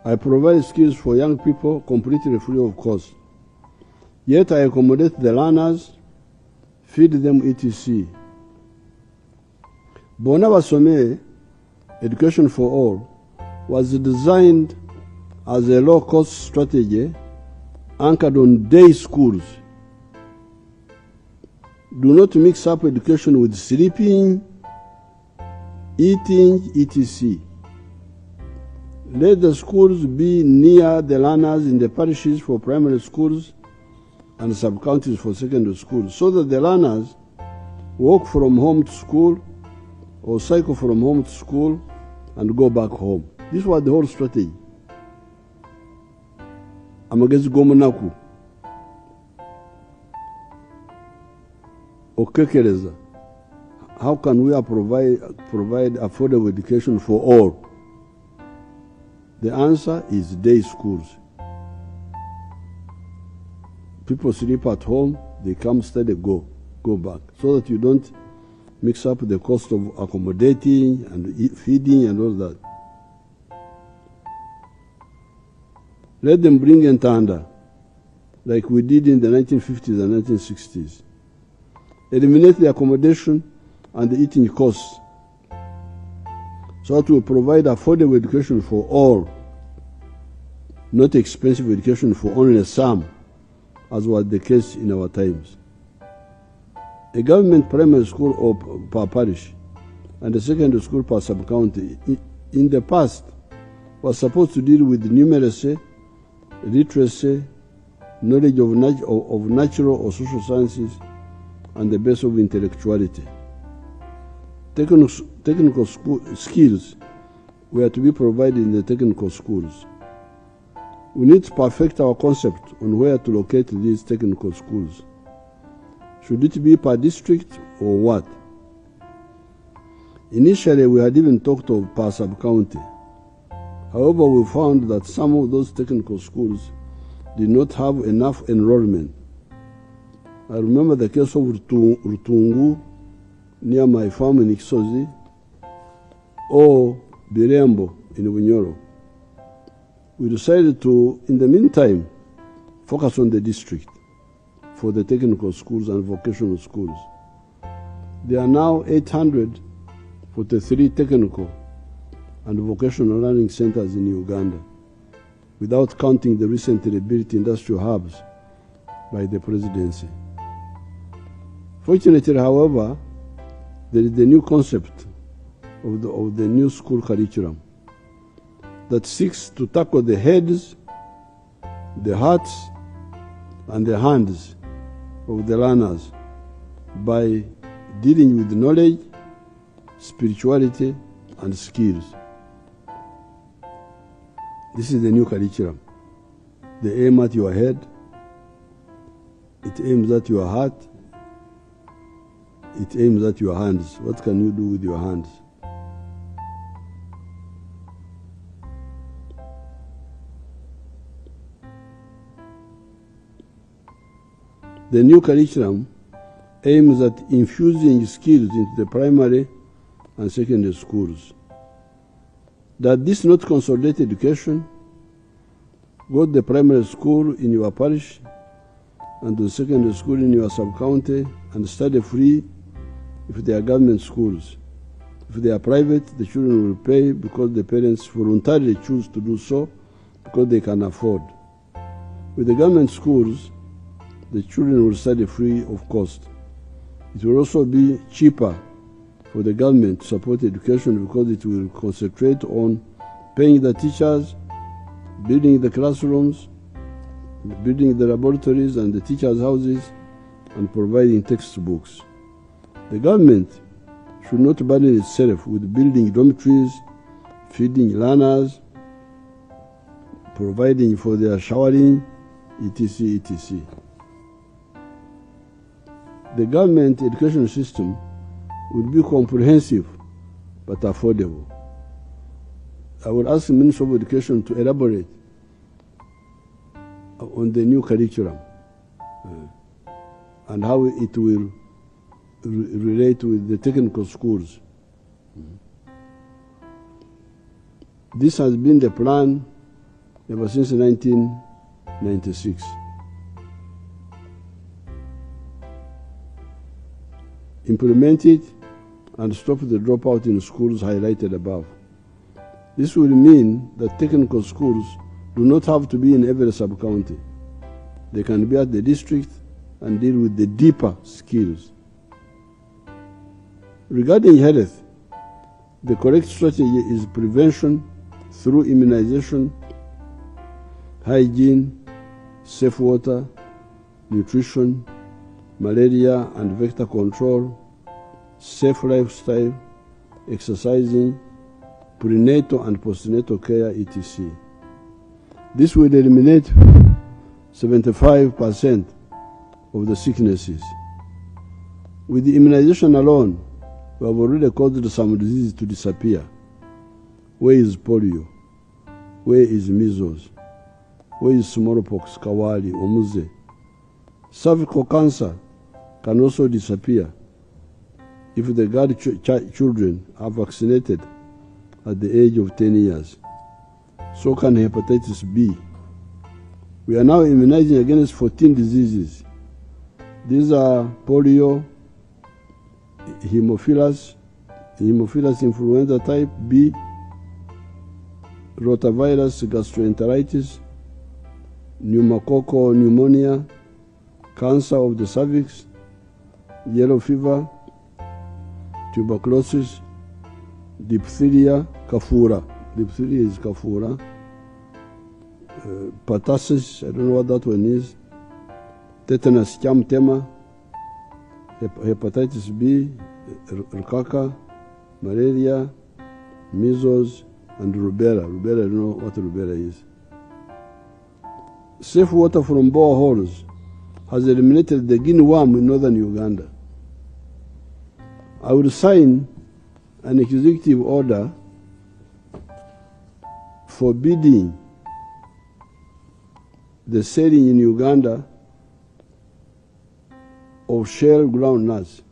I provide skills for young people completely free of cost. Yet I accommodate the learners, feed them etc. Bona Basome, Education for All, was designed as a low-cost strategy anchored on day schools. Do not mix up education with sleeping, eating, etc. Let the schools be near the learners in the parishes for primary schools and sub-counties for secondary schools, so that the learners walk from home to school or cycle from home to school and go back home. This was the whole strategy. Amagezi gomunaku okekereza. How can we provide affordable education for all? The answer is day schools. People sleep at home, they come study, go back, so that you don't mix up the cost of accommodating and feeding and all that. Let them bring Entanda, like we did in the 1950s and 1960s. Eliminate the accommodation and the eating costs, so that we provide affordable education for all, not expensive education for only some, as was the case in our times. A government primary school per parish and a secondary school per sub-county in the past was supposed to deal with numeracy, literacy, knowledge of natural or social sciences, and the base of intellectuality. Technical skills were to be provided in the technical schools. We need to perfect our concept on where to locate these technical schools. Should it be per district or what? Initially, we had even talked of per sub-county. However, we found that some of those technical schools did not have enough enrollment. I remember the case of Rutungu, near my farm in Ikisozi, or Birembo in Bunyoro. We decided to, in the meantime, focus on the district for the technical schools and vocational schools. There are now 843 technical and vocational learning centers in Uganda, without counting the recently built industrial hubs by the presidency. Fortunately, however, there is the new concept of the new school curriculum. that seeks to tackle the heads, the hearts, and the hands of the learners by dealing with knowledge, spirituality, and skills. This is the new curriculum. They aim at your head, it aims at your heart, it aims at your hands. What can you do with your hands? The new curriculum aims at infusing skills into the primary and secondary schools. That this not consolidate education, go to the primary school in your parish and to the secondary school in your sub-county and study free if they are government schools. If they are private, the children will pay because the parents voluntarily choose to do so because they can afford. With the government schools, the children will study free of cost. It will also be cheaper for the government to support education because it will concentrate on paying the teachers, building the classrooms, building the laboratories and the teachers' houses, and providing textbooks. The government should not burden itself with building dormitories, feeding learners, providing for their showering, etc., etc. The government education system will be comprehensive but affordable. I will ask the Minister of Education to elaborate on the new curriculum and how it will relate with the technical schools. This has been the plan ever since 1996. Implement it and stop the dropout in schools highlighted above. This will mean that technical schools do not have to be in every sub-county. They can be at the district and deal with the deeper skills. Regarding health, the correct strategy is prevention through immunization, hygiene, safe water, nutrition, malaria and vector control, safe lifestyle, exercising, prenatal and postnatal care, etc. This will eliminate 75% of the sicknesses. With the immunization alone, we have already caused some diseases to disappear. Where is polio? Where is measles? Where is smallpox, kawali, omuze? Cervical cancer can also disappear if the girl children are vaccinated at the age of 10 years. So can hepatitis B. We are now immunizing against 14 diseases. These are polio, Haemophilus influenza type B, rotavirus gastroenteritis, pneumococcal pneumonia, cancer of the cervix, yellow fever, tuberculosis, diphtheria, kafura. Diphtheria is kafura. Pertussis, I don't know what that one is. Tetanus chamtema, hepatitis B, rukaka, malaria, measles, and rubella. Rubella, I don't know what rubella is. Safe water from boreholes has eliminated the guinea worm in northern Uganda. I will sign an executive order forbidding the selling in Uganda of shelled groundnuts.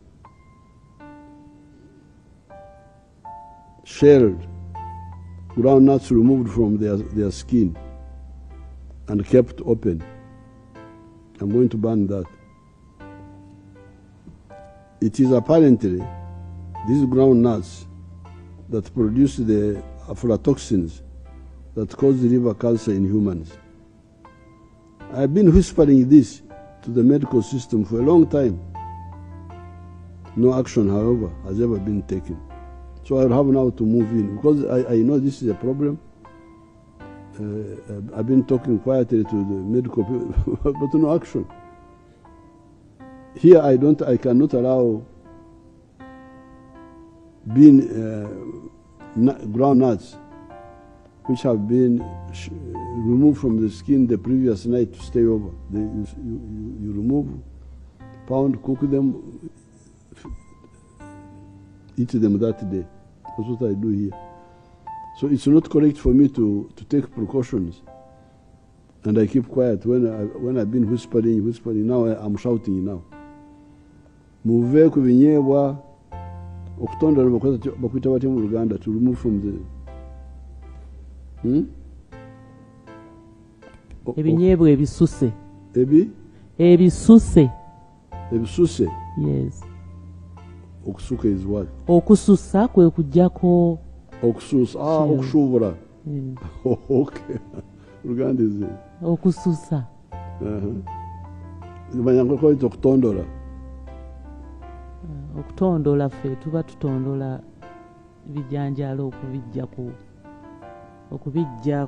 Shelled groundnuts removed from their skin and kept open. I'm going to ban that. It is apparently these groundnuts that produce the aflatoxins that cause liver cancer in humans. I have been whispering this to the medical system for a long time. No action, however, has ever been taken. So I'll have now to move in because I know this is a problem I've been talking quietly to the medical people, but no action. Here I cannot allow ground nuts which have been removed from the skin the previous night to stay over. You remove, pound, cook them, eat them that day. That's what I do here. So it's not correct for me to take precautions. And I keep quiet. When I've been whispering, now I'm shouting now. Muve ku binyebwa okutondera bakwita batya mu Luganda, to remove from the Ebinyebwa ebisuse. Ebisuse. Yes. Okusuka is what? Okususa kwe kujjako. Okususa. Okushubura. Okay. Luganda is it? Okususa. Banyanga ko okutondola. Okutondola ffe tuba tutondola bijanjalo okubijja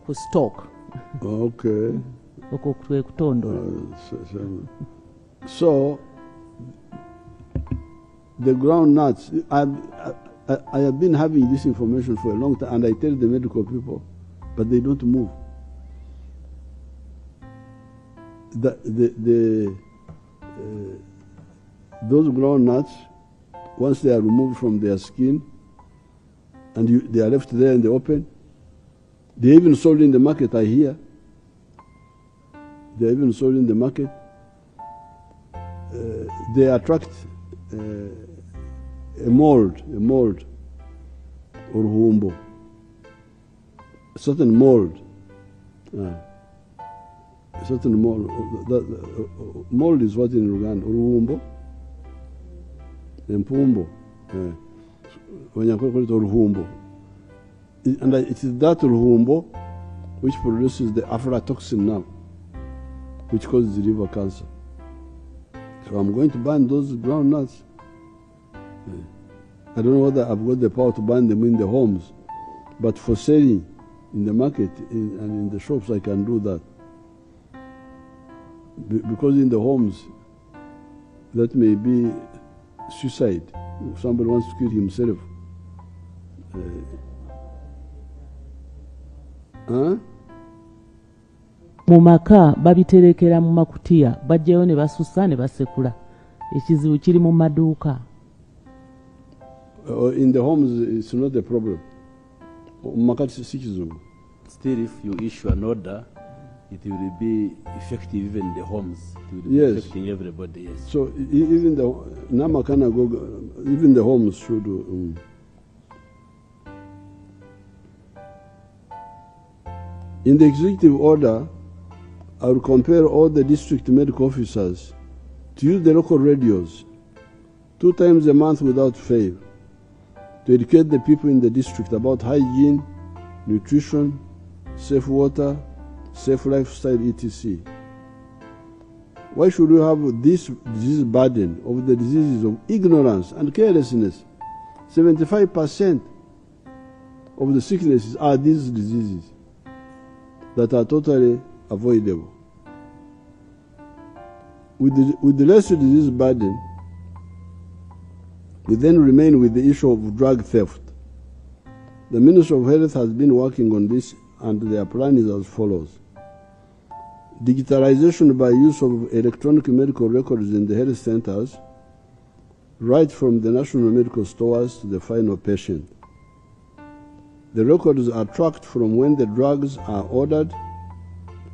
ku stock. Okay. Okwe kutondola. So the ground nuts, I have been having this information for a long time, and I tell the medical people, but they don't move. Those ground nuts, once they are removed from their skin and they are left there in the open, they even sold in the market, I hear. They are even sold in the market. They attract a mold, or humbo, a certain mold. A certain mold. Mold is what in Uganda? Uruhumbo? Empumbo. When you call it uruhumbo. And it is that uruhumbo which produces the aflatoxin now, which causes liver cancer. So I'm going to ban those ground nuts. I don't know whether I've got the power to ban them in the homes, but for selling in the market and in the shops, I can do that. Because in the homes, that may be suicide. If somebody wants to kill himself. Mu maka babiterekera mu makutiya bajjayo ne basusa ne basekula. Ekizibu kiri mu maduuka. In the homes, it's not a problem. Still, if you issue an order, it will be effective even in the homes. It will be affecting everybody. Yes. So even the even the homes should. In the executive order, I will compare all the district medical officers to use the local radios 2 times a month without fail to educate the people in the district about hygiene, nutrition, safe water, safe lifestyle, etc. Why should we have this disease burden of the diseases of ignorance and carelessness? 75% of the sicknesses are these diseases that are totally avoidable. With the lesser disease burden, we then remain with the issue of drug theft. The Ministry of Health has been working on this, and their plan is as follows. Digitalization by use of electronic medical records in the health centers, right from the national medical stores to the final patient. The records are tracked from when the drugs are ordered,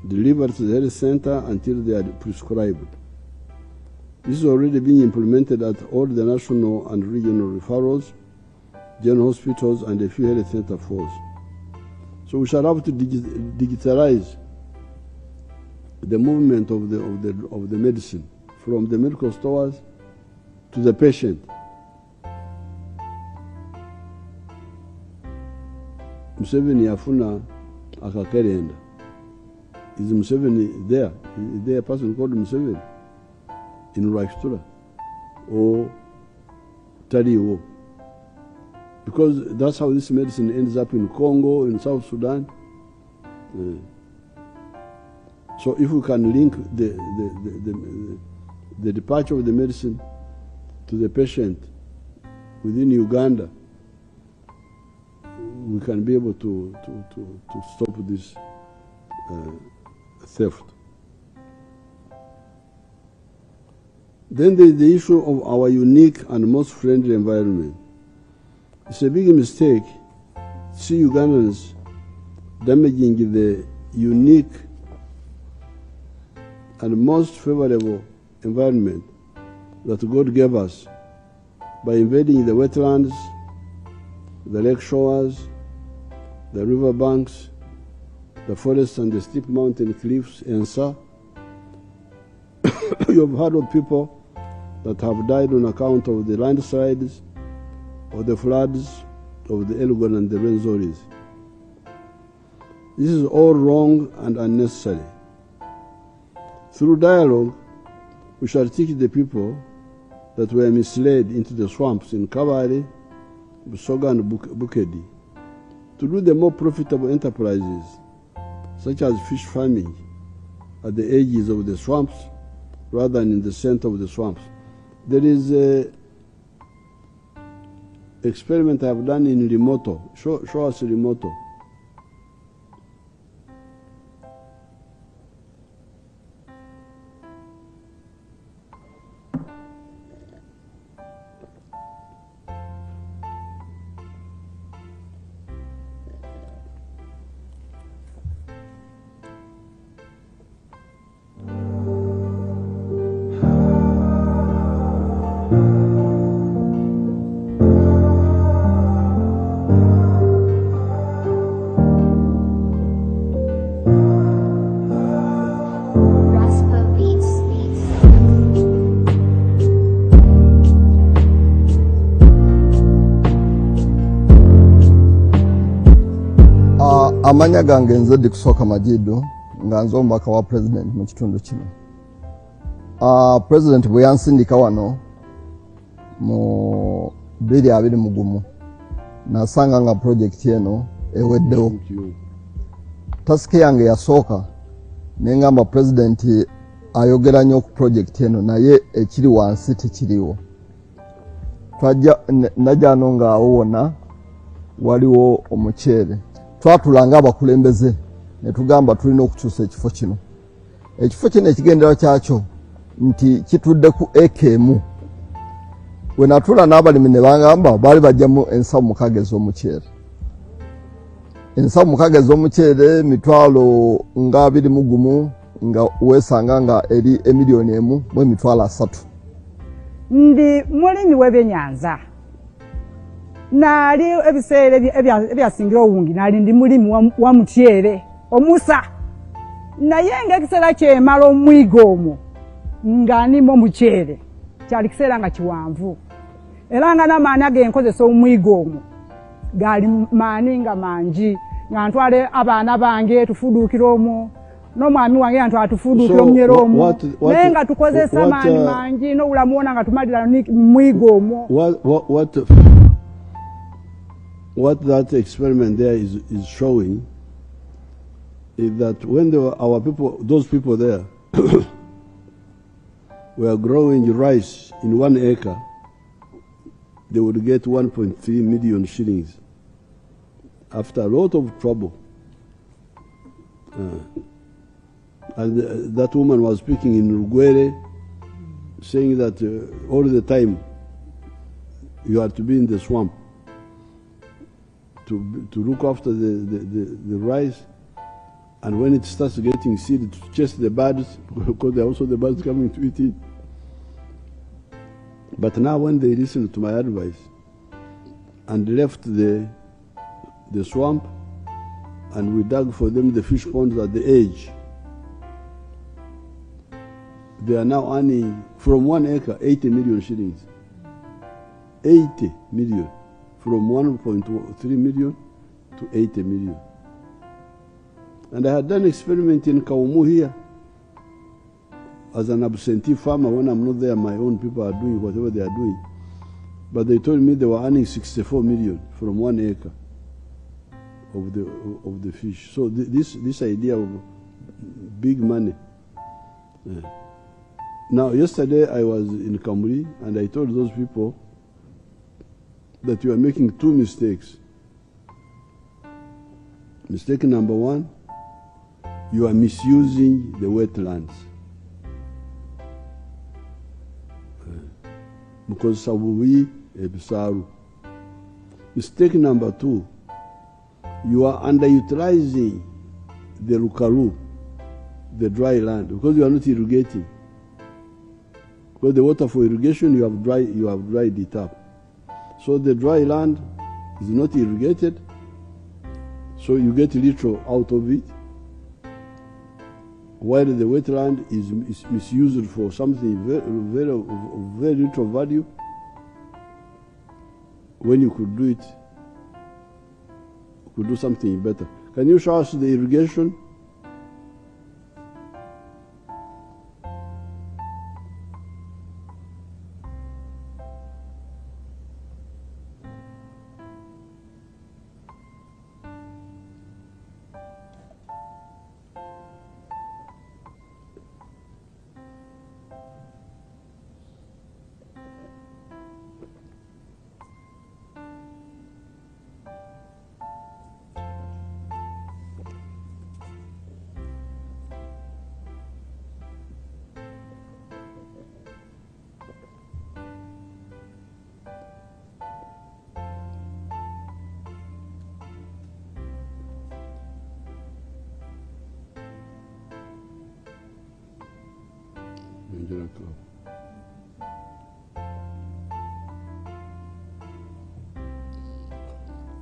delivered to the health center until they are prescribed. This is already being implemented at all the national and regional referrals, general hospitals, and a few health center force. So we shall have to digitalize the movement of the medicine from the medical stores to the patient. Museveni yafuna akakerenda. Is Museveni there? Is there a person called Museveni in Lwaki or Taliwo? Because that's how this medicine ends up in Congo, in South Sudan, So if we can link the departure of the medicine to the patient within Uganda, we can be able to stop this theft. Then there is the issue of our unique and most friendly environment. It's a big mistake to see Ugandans damaging the unique and most favorable environment that God gave us by invading the wetlands, the lake shores, the river banks, the forests and the steep mountain cliffs, and so. You have heard of people that have died on account of the landslides or the floods of the Elgon and the Renzoris. This is all wrong and unnecessary. Through dialogue, we shall teach the people that were misled into the swamps in Kabale, Busoga and Bukedi to do the more profitable enterprises, such as fish farming, at the edges of the swamps rather than in the center of the swamps. There is an experiment I have done in Limoto. Show us Limoto. Amanya gange nze Dikusooka Majidu nga nze omubaka wa president mu kitundu kino. President bwe yansindika wano mu 2021 nasanga nga project eno eweddewo. Tasiki yange yasooka nengamba president ayogera nnyo ku project eno naye ekiri wansi tekiriwo. Najja ano ngaawo wonna waliwo omuceere. Twatulanga abakulembeze ne tugamba tulina okukyusa ekifo kino. Ekifo kino ekigendera kyakyo nti kitudde ku ekemu. We natula n'abalimi ne bangamba baali bajjamu ensawo mukaaga ez'omuceere. Ensawo mukaaga ez'omuceere mitwalo nga 21 nga weesanga nga eri emiliyoni 1 mu emitwalo 3. Ndi mulimi w'ebyenyanza. Nali ebiseera ebyasingira obungi nali ndi mulimi wa mutyere omusa naye ng'ekiseera kyemala omwiga omwo nga nimo mukyere kyali kiseera nga kiwanvu era nga n'amaani agenkozesa omwiga omwo gali maani nga mangi nga ntwale abaana bange tufuduukira omwo n'omwami wange nga ntwala tufuduukira omunyera omwo naye nga tukozesa amaani mangi n'obulamu wona nga tumalira mwiga omwo. What that experiment there is showing is that when our people, those people there, were growing rice in 1 acre, they would get 1.3 million shillings after a lot of trouble. And that woman was speaking in Rugwere, saying that all the time you have to be in the swamp to look after the rice, and when it starts getting seed, to chase the birds, because there are also the birds coming to eat it. But now when they listened to my advice and left the swamp, and we dug for them the fish ponds at the edge, they are now earning from 1 acre 80 million shillings. 80 million. From 1.3 million to 80 million. And I had done an experiment in Kaumu here. As an absentee farmer, when I'm not there, my own people are doing whatever they are doing. But they told me they were earning 64 million from 1 acre. of the fish. So this idea of big money. Now, yesterday I was in Kamuri and I told those people that you are making two mistakes. Mistake number one, you are misusing the wetlands. Because sabubi ebisaru. Mistake number two, you are underutilizing the rukaru, the dry land, because you are not irrigating. Because the water for irrigation you have dried it up. So the dry land is not irrigated, so you get little out of it, while the wetland is misused for something very little value, when you could do it, you could do something better. Can you show us the irrigation?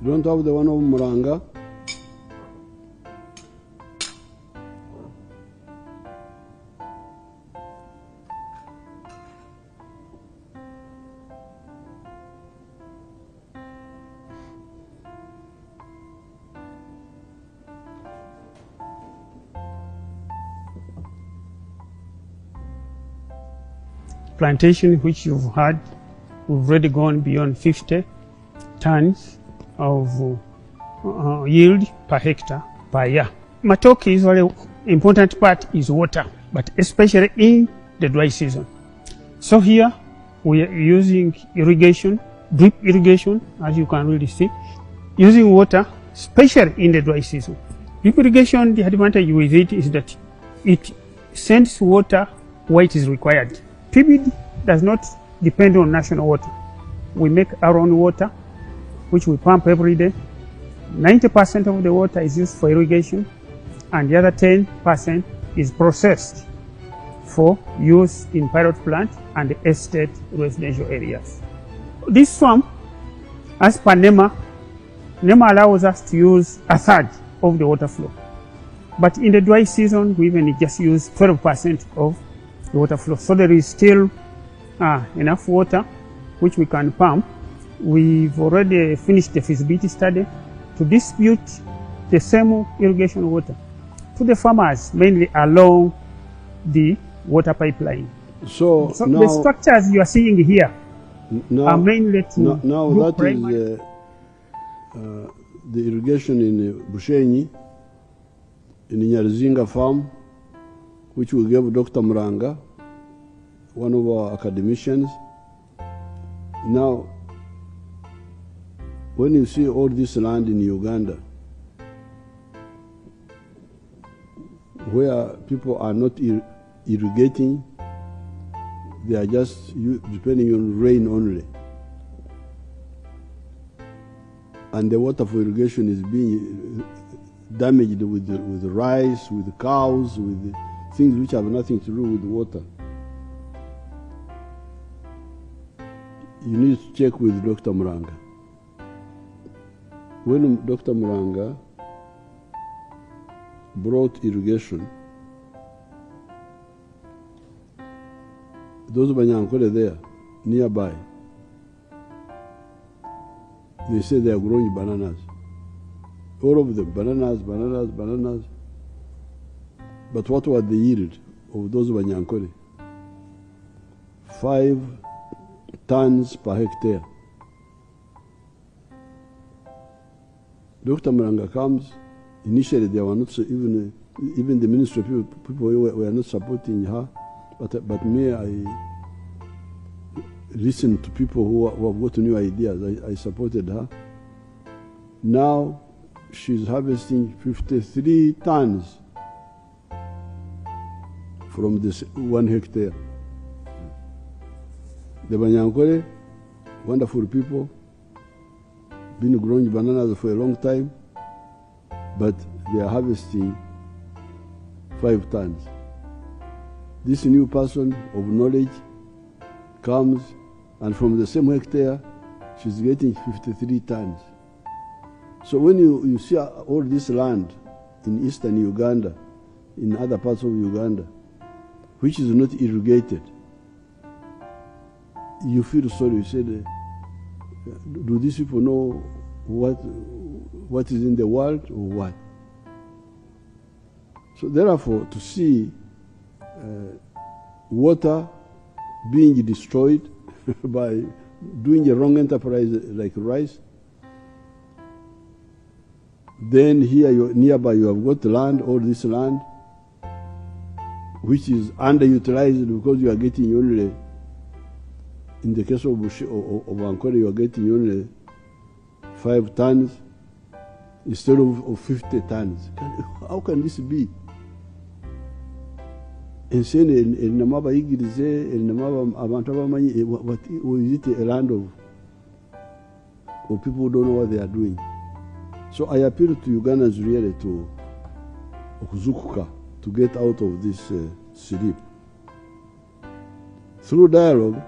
You don't have the one of Muranga? Plantation which you've had, we've already gone beyond 50 tons of yield per hectare per year. Matoke usually important part is water, but especially in the dry season. So here we are using irrigation, drip irrigation, as you can really see, using water, especially in the dry season. Drip irrigation, the advantage with it is that it sends water where it is required. PBD does not depend on national water. We make our own water, which we pump every day. 90% of the water is used for irrigation, and the other 10% is processed for use in pilot plant and estate residential areas. This farm, as per NEMA allows us to use a third of the water flow. But in the dry season, we even just use 12% of the water flow. So there is still enough water which we can pump. We've already finished the feasibility study to distribute the same irrigation water to the farmers, mainly along the water pipeline. So now, the structures you are seeing here are mainly to now that is the irrigation in Bushenyi, in Nyarizinga farm, which we gave Dr. Muranga, one of our academicians. Now, when you see all this land in Uganda, where people are not irrigating, they are just depending on rain only. And the water for irrigation is being damaged with rice, with cows, with things which have nothing to do with water. You need to check with Dr. Muranga. When Dr. Muranga brought irrigation, those Banyankole there, nearby, they say they are growing bananas. All of them, bananas. But what was the yield of those Banyankole? 5 tons per hectare. Dr. Maranga comes. Initially, they were not so even the ministry people were not supporting her, but me, I listened to people who have got new ideas. I supported her. Now she's harvesting 53 tons from this 1 hectare. The Banyankole, wonderful people, been growing bananas for a long time, but they are harvesting 5 tons. This new person of knowledge comes, and from the same hectare, she's getting 53 tons. So when you see all this land in eastern Uganda, in other parts of Uganda, which is not irrigated, you feel sorry. You said, do these people know what is in the world or what? So therefore, to see water being destroyed by doing a wrong enterprise like rice, then here nearby you have got land, all this land, which is underutilized because you are getting only, in the case of Ankole, you are getting only 5 tons instead of 50 tons. How can this be? And saying in Namaba Igirize, in Namaba Amantabamani, what is it a land of people who don't know what they are doing? So I appeal to Ugandans really to okuzukuka, to get out of this sleep. Through dialogue,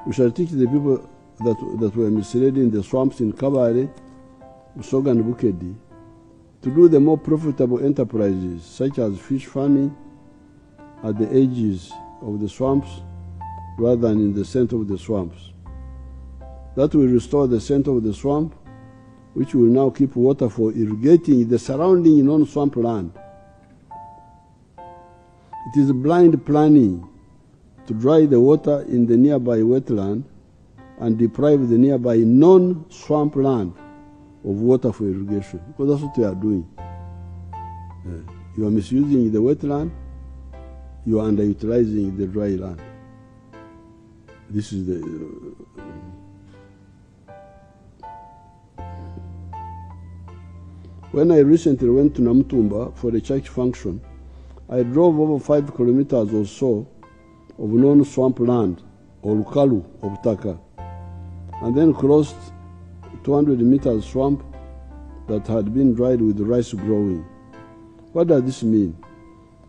we shall teach the people that were misled in the swamps in Kabale, Usoga and Bukedi to do the more profitable enterprises such as fish farming at the edges of the swamps rather than in the center of the swamps. That will restore the center of the swamp, which will now keep water for irrigating the surrounding non-swamp land. It is blind planning to dry the water in the nearby wetland and deprive the nearby non-swamp land of water for irrigation, because that's what you are doing. You are misusing the wetland, you are underutilizing the dry land. This is the... When I recently went to Namtumba for a church function, I drove over 5 kilometers or so of non-swamp land, or Lukalu of Taka, and then crossed 200 meters swamp that had been dried with rice growing. What does this mean?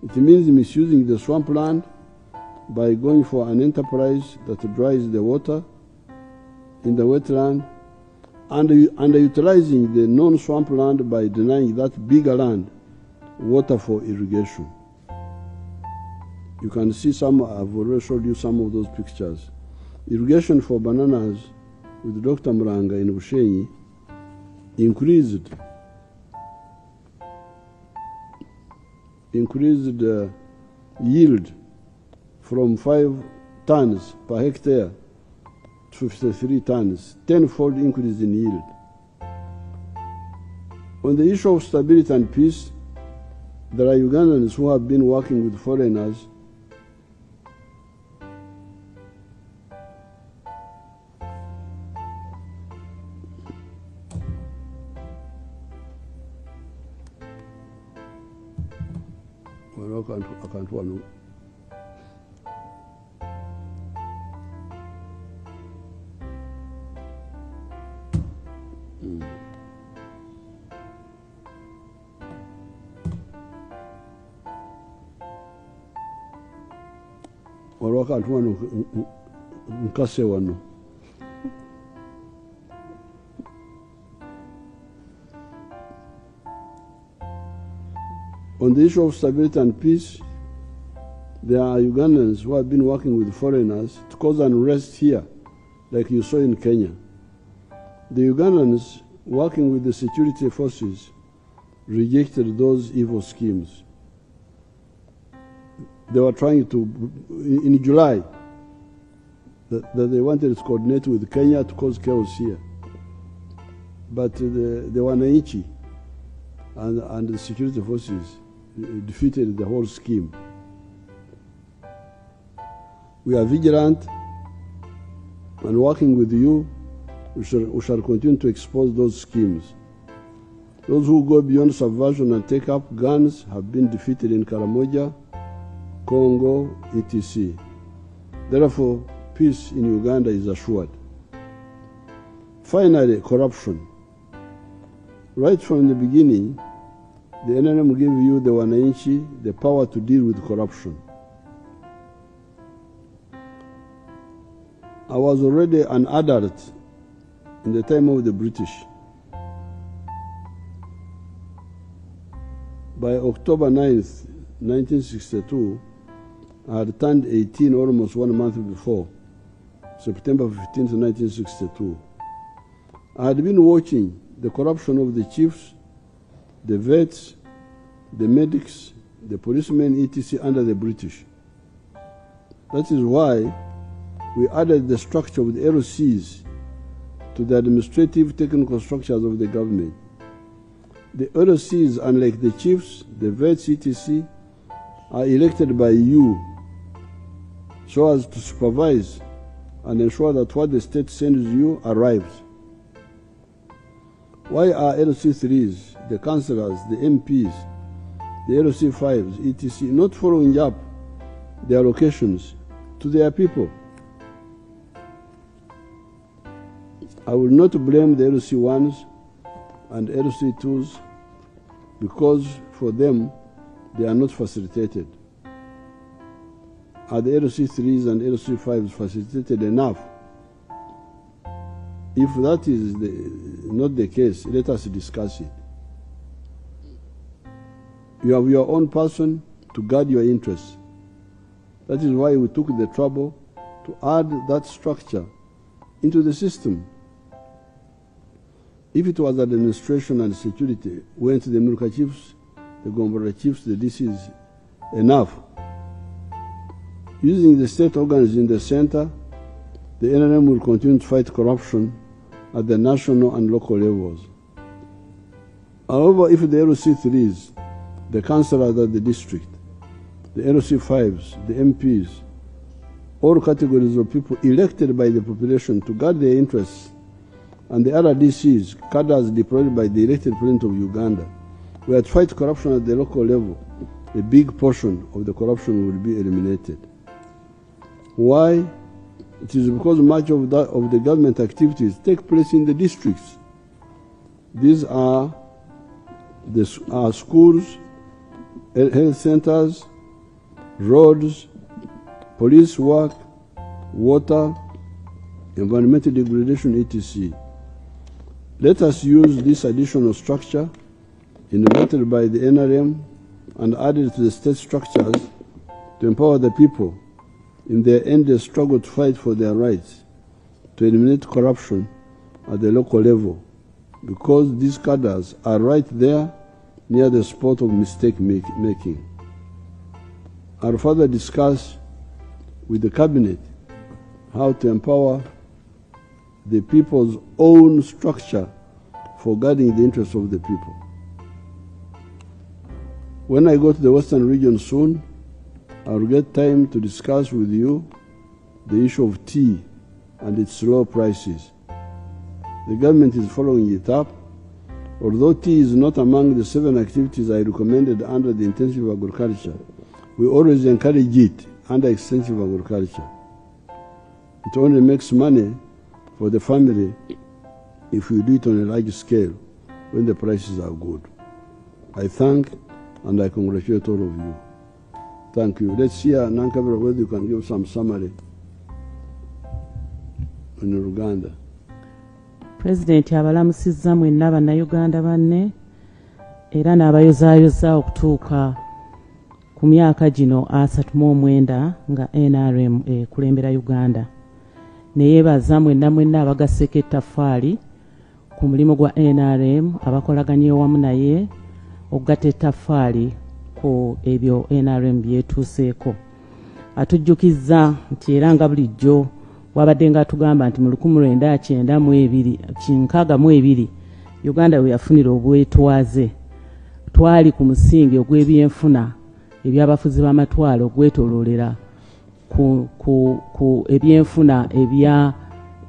It means misusing the swamp land by going for an enterprise that dries the water in the wetland, and underutilizing the non-swamp land by denying that bigger land water for irrigation. You can see some, I've already showed you some of those pictures. Irrigation for bananas with Dr. Muranga in Bushenyi increased yield from 5 tons per hectare to 53 tons, 10-fold increase in yield. On the issue of stability and peace, there are Ugandans who have been working with foreigners On the issue of stability and peace, there are Ugandans who have been working with foreigners to cause unrest here, like you saw in Kenya. The Ugandans working with the security forces rejected those evil schemes. They were trying to, in July, that they wanted to coordinate with Kenya to cause chaos here. but the wananchi and the security forces defeated the whole scheme. We are vigilant and working with you, we shall continue to expose those schemes. Those who go beyond subversion and take up guns have been defeated in Karamoja, Congo, etc. Therefore, peace in Uganda is assured. Finally, corruption. Right from the beginning, the NRM gave you, the wananchi, the power to deal with corruption. I was already an adult in the time of the British. By October 9th, 1962, I had turned 18 almost 1 month before, September 15th, 1962. I had been watching the corruption of the chiefs, the vets, the medics, the policemen, etc. under the British. That is why we added the structure of the LCs to the administrative technical structures of the government. The LCs, unlike the chiefs, the vets, etc., are elected by you so as to supervise and ensure that what the state sends you arrives. Why are LC3s, the councillors, the MPs, the LC5s, etc., not following up their allocations to their people? I will not blame the LC1s and LC2s because for them they are not facilitated. Are the LC3s and LC5s facilitated enough? If that is not the case, let us discuss it. You have your own person to guard your interests. That is why we took the trouble to add that structure into the system. If it was administration and security, went to the Miruka chiefs, the Gombora chiefs, the DCs, enough. Using the state organs in the center, the NRM will continue to fight corruption at the national and local levels. However, if the LC3s, the councillors at the district, the LC5s, the MPs, all categories of people elected by the population to guard their interests, and the other DCs, cadres deployed by the elected president of Uganda, were to fight corruption at the local level, a big portion of the corruption will be eliminated. Why? It is because much of the government activities take place in the districts. These are schools, health centers, roads, police work, water, environmental degradation, etc. Let us use this additional structure invented by the NRM and added to the state structures to empower the people in their endless struggle to fight for their rights, to eliminate corruption at the local level, because these cadres are right there near the spot of mistake making. I'll further discuss with the cabinet how to empower the people's own structure for guarding the interests of the people. When I go to the Western region soon, I'll get time to discuss with you the issue of tea and its low prices. The government is following it up. Although tea is not among the 7 activities I recommended under the intensive agriculture, we always encourage it under extensive agriculture. It only makes money for the family if we do it on a large scale when the prices are good. I thank and I congratulate all of you. Thank you. Let's hear Nankabira whether you can give some summary in Uganda. President abalamusizza mwenna bannayuganda banne era n'abayozaayoza okutuuka ku myaka gino 39 nga NRM ekulembera Uganda. Ne yeebaza mwenna abagasseko ettaffaali ku mulimu gwa NRM abakolaganye wamu naye okugatta ettaffaali ku ebyo NRM byetuuseeko. Atujjukizza nti era nga bulijjo wabadde nga tugamba nti mu 1992 Uganda we yafunira obwetwaze twali ku musingi ogw'ebyenfuna ebyabafuzi b'amatwalo ogwetoloolera ku ebyenfuna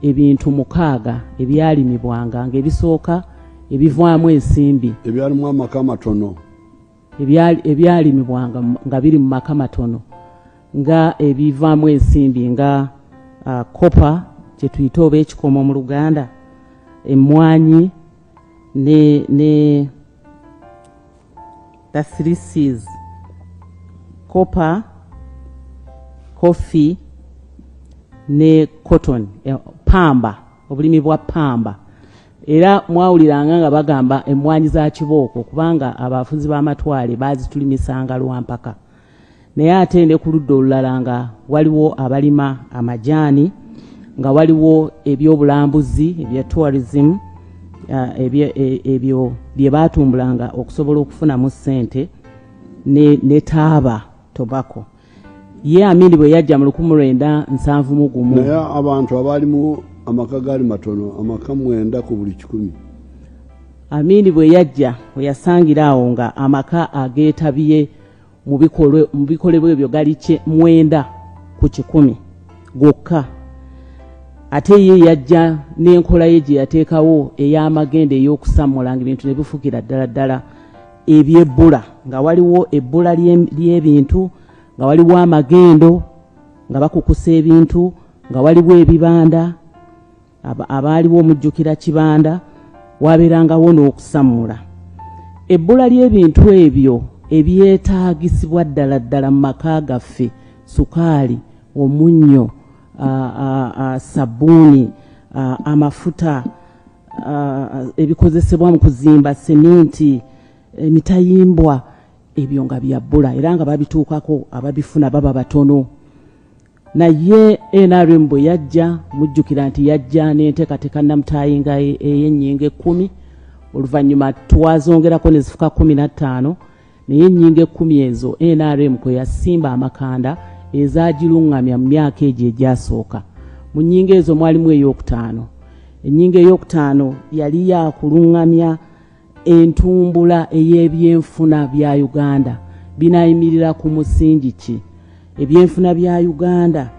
ebintu 6 ebyalimibwanga ng'ebisooka ebivaamu ensimbi ebyalimu amaka matono ebyalimibwanga nga biri mu maka matono nga ebivaamu ensimbi nga kopa kye tuyita oba ekikomo mu Luganda, emmwanyi ne the 3 C's: copper, coffee ne cotton, pamba, obulimi bwa pamba. Era mwawuliranga nga bagamba emmwanyi za kibooko kubanga abafuzi b'amatwale bazitulimisanga lwampaka. Naye ate ne ku ludda olulala nga waliwo abalima amajaani, nga waliwo ebyobulambuzi ebya tourism, ebyo bye batumbulanga okusobola okufunamu ssente ne taaba tobacco. Ye Amini bwe yajja mu 1971 naye abantu abalimu amaka gali matono amaka 9 ku buli 100. Amini bwe yajja we yasangira awo nga amaka ageetabiye mu bikolebwa ebyo gali 9 ku 100 gokka. Ate ye yajja n'enkola ye gye yateekawo ey'amagenda ey'okusammulanga ebintu ne bifuukira ddala ebyebbula, nga waliwo ebbula ly'ebintu, nga waliwo amagendo nga bakukusa ebintu, nga waliwo ebibanda abaaliwo omujjukira kibanda, wabeerangawo n'okusammula. Ebbula ly'ebintu ebyo ebyetaagisibwa ddala mu maka gaffe: sukaali, omunnyo, sabbuuni, amafuta, ebikozesebwa mu kuzimba, seminti, emitayimbwa, ebyo nga byabbula era nga babituukako ababifuna baba batono. Naye NRM bwe yajja, mujjukira nti yajja n'enteekateeka namutaayinga ey'ennyingo 10, oluvannyuma twazongerako ne zifuka 15, naye ennyingo 10 ezo NRM kwe yasimba amakanda ezaagiruŋŋamya mu myaka egyo egyasooka. Mu nnyingo ezo mwalimu ey'okutaano. Ennyingo ey'okutaano yali yakuluŋŋamya entumbula ey'ebyenfuna bya Uganda. Binaayimirira ku musingi ki? Ebyenfuna bya Uganda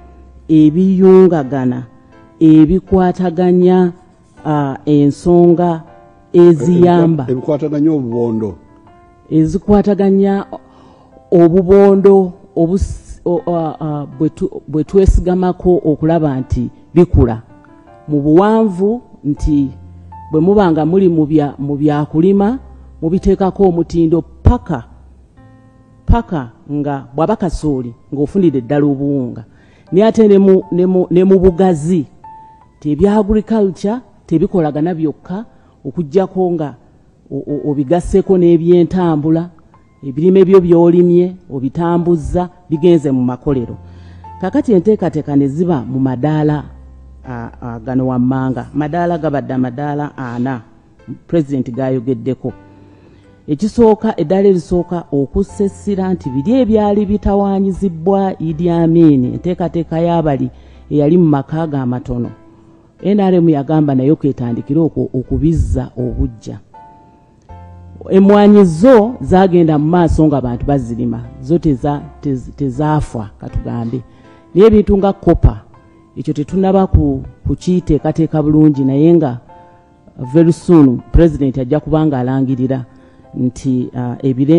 ebiyungagana, ebikwataganya ensonga eziyamba, ebikwataganya obubondo, ezikwataganya obubondo bwe twesigamako okulaba nti bikula mu buwanvu, nti bwe mubanga muli mu byakulima mubiteekako omutindo paka nga bw'aba kasooli ng'ofunidde ddala obuwunga. Naye ate ne mu bugazi ebya agriculture tebikolagana byokka, okuggyako nga obigasseeko n'ebyentambula, ebirime byo by'olimye obitambuzza bigenze mu makolero. Kakati enteekateeka ne ziba mu madaala gano wammanga. Madaala gabadde amadaala 4 pulezidenti g'ayogeddeko. Ekisooka, eddaala erisooka okussa essira nti biri ebyali bitawaanyizibwa Idi Amin, enteekateeka y'abali eyali mu maka amatono, NRM yagamba nayo ketandikira okubizza obuggya. Emmwanyi zo zaagenda mu maaso nga abantu bazirima, zo tezaafa katugambe. Naye ebintu nga kopa, ekyo tetunaba kukiteekateeka bulungi, naye nga very soon pulezidenti ajja kubanga alangirira nti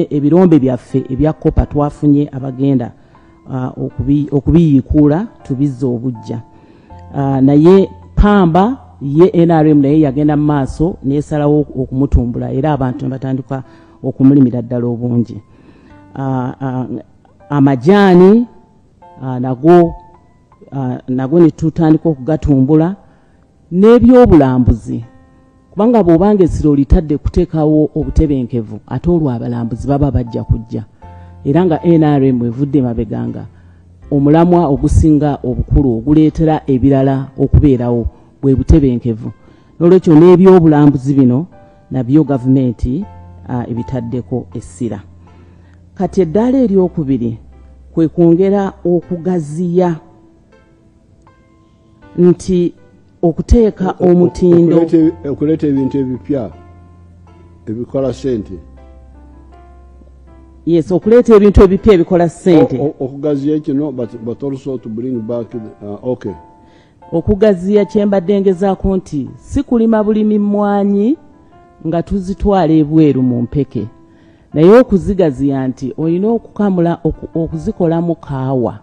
ebirombe byaffe ebya kopa twafunye abagenda okubiyiikuula tubizze obuggya. Naye pamba ye NRM naye yagenda mu maaso n'esalawo okumutumbula era abantu ne batandika okumulimira ddala obungi. Amajaani nago ne tutandika okugatumbula, n'ebyobulambuzi kubanga bw'obanga essiro litadde kuteekawo obutebenkevu ate olwo abalambuzi baba bajja kujja. Era nga NRM evudde mabeganga omulamwa ogusinga obukulu oguleetera ebirala okubeerawo bwe butebenkevu. N'olwekyo n'ebyobulambuzi bino nabyo gavumenti ebitaddeko essira. Kati eddaala eryokubiri kwe kwongera okugaziya nti okuteeka omutindo okuleeta ebintu ebipya ebikola sente. Yes, okuleeta ebintu ebipya ebikola ssente. Okugaziya kino but also to bring back okay. Okugaziya kyembadde ngezaako nti si kulima bulimi mmwanyi nga tuzitwala ebweru mu mpeke, naye okuzigaziya nti olina okukamula okuzikolamu kaawa.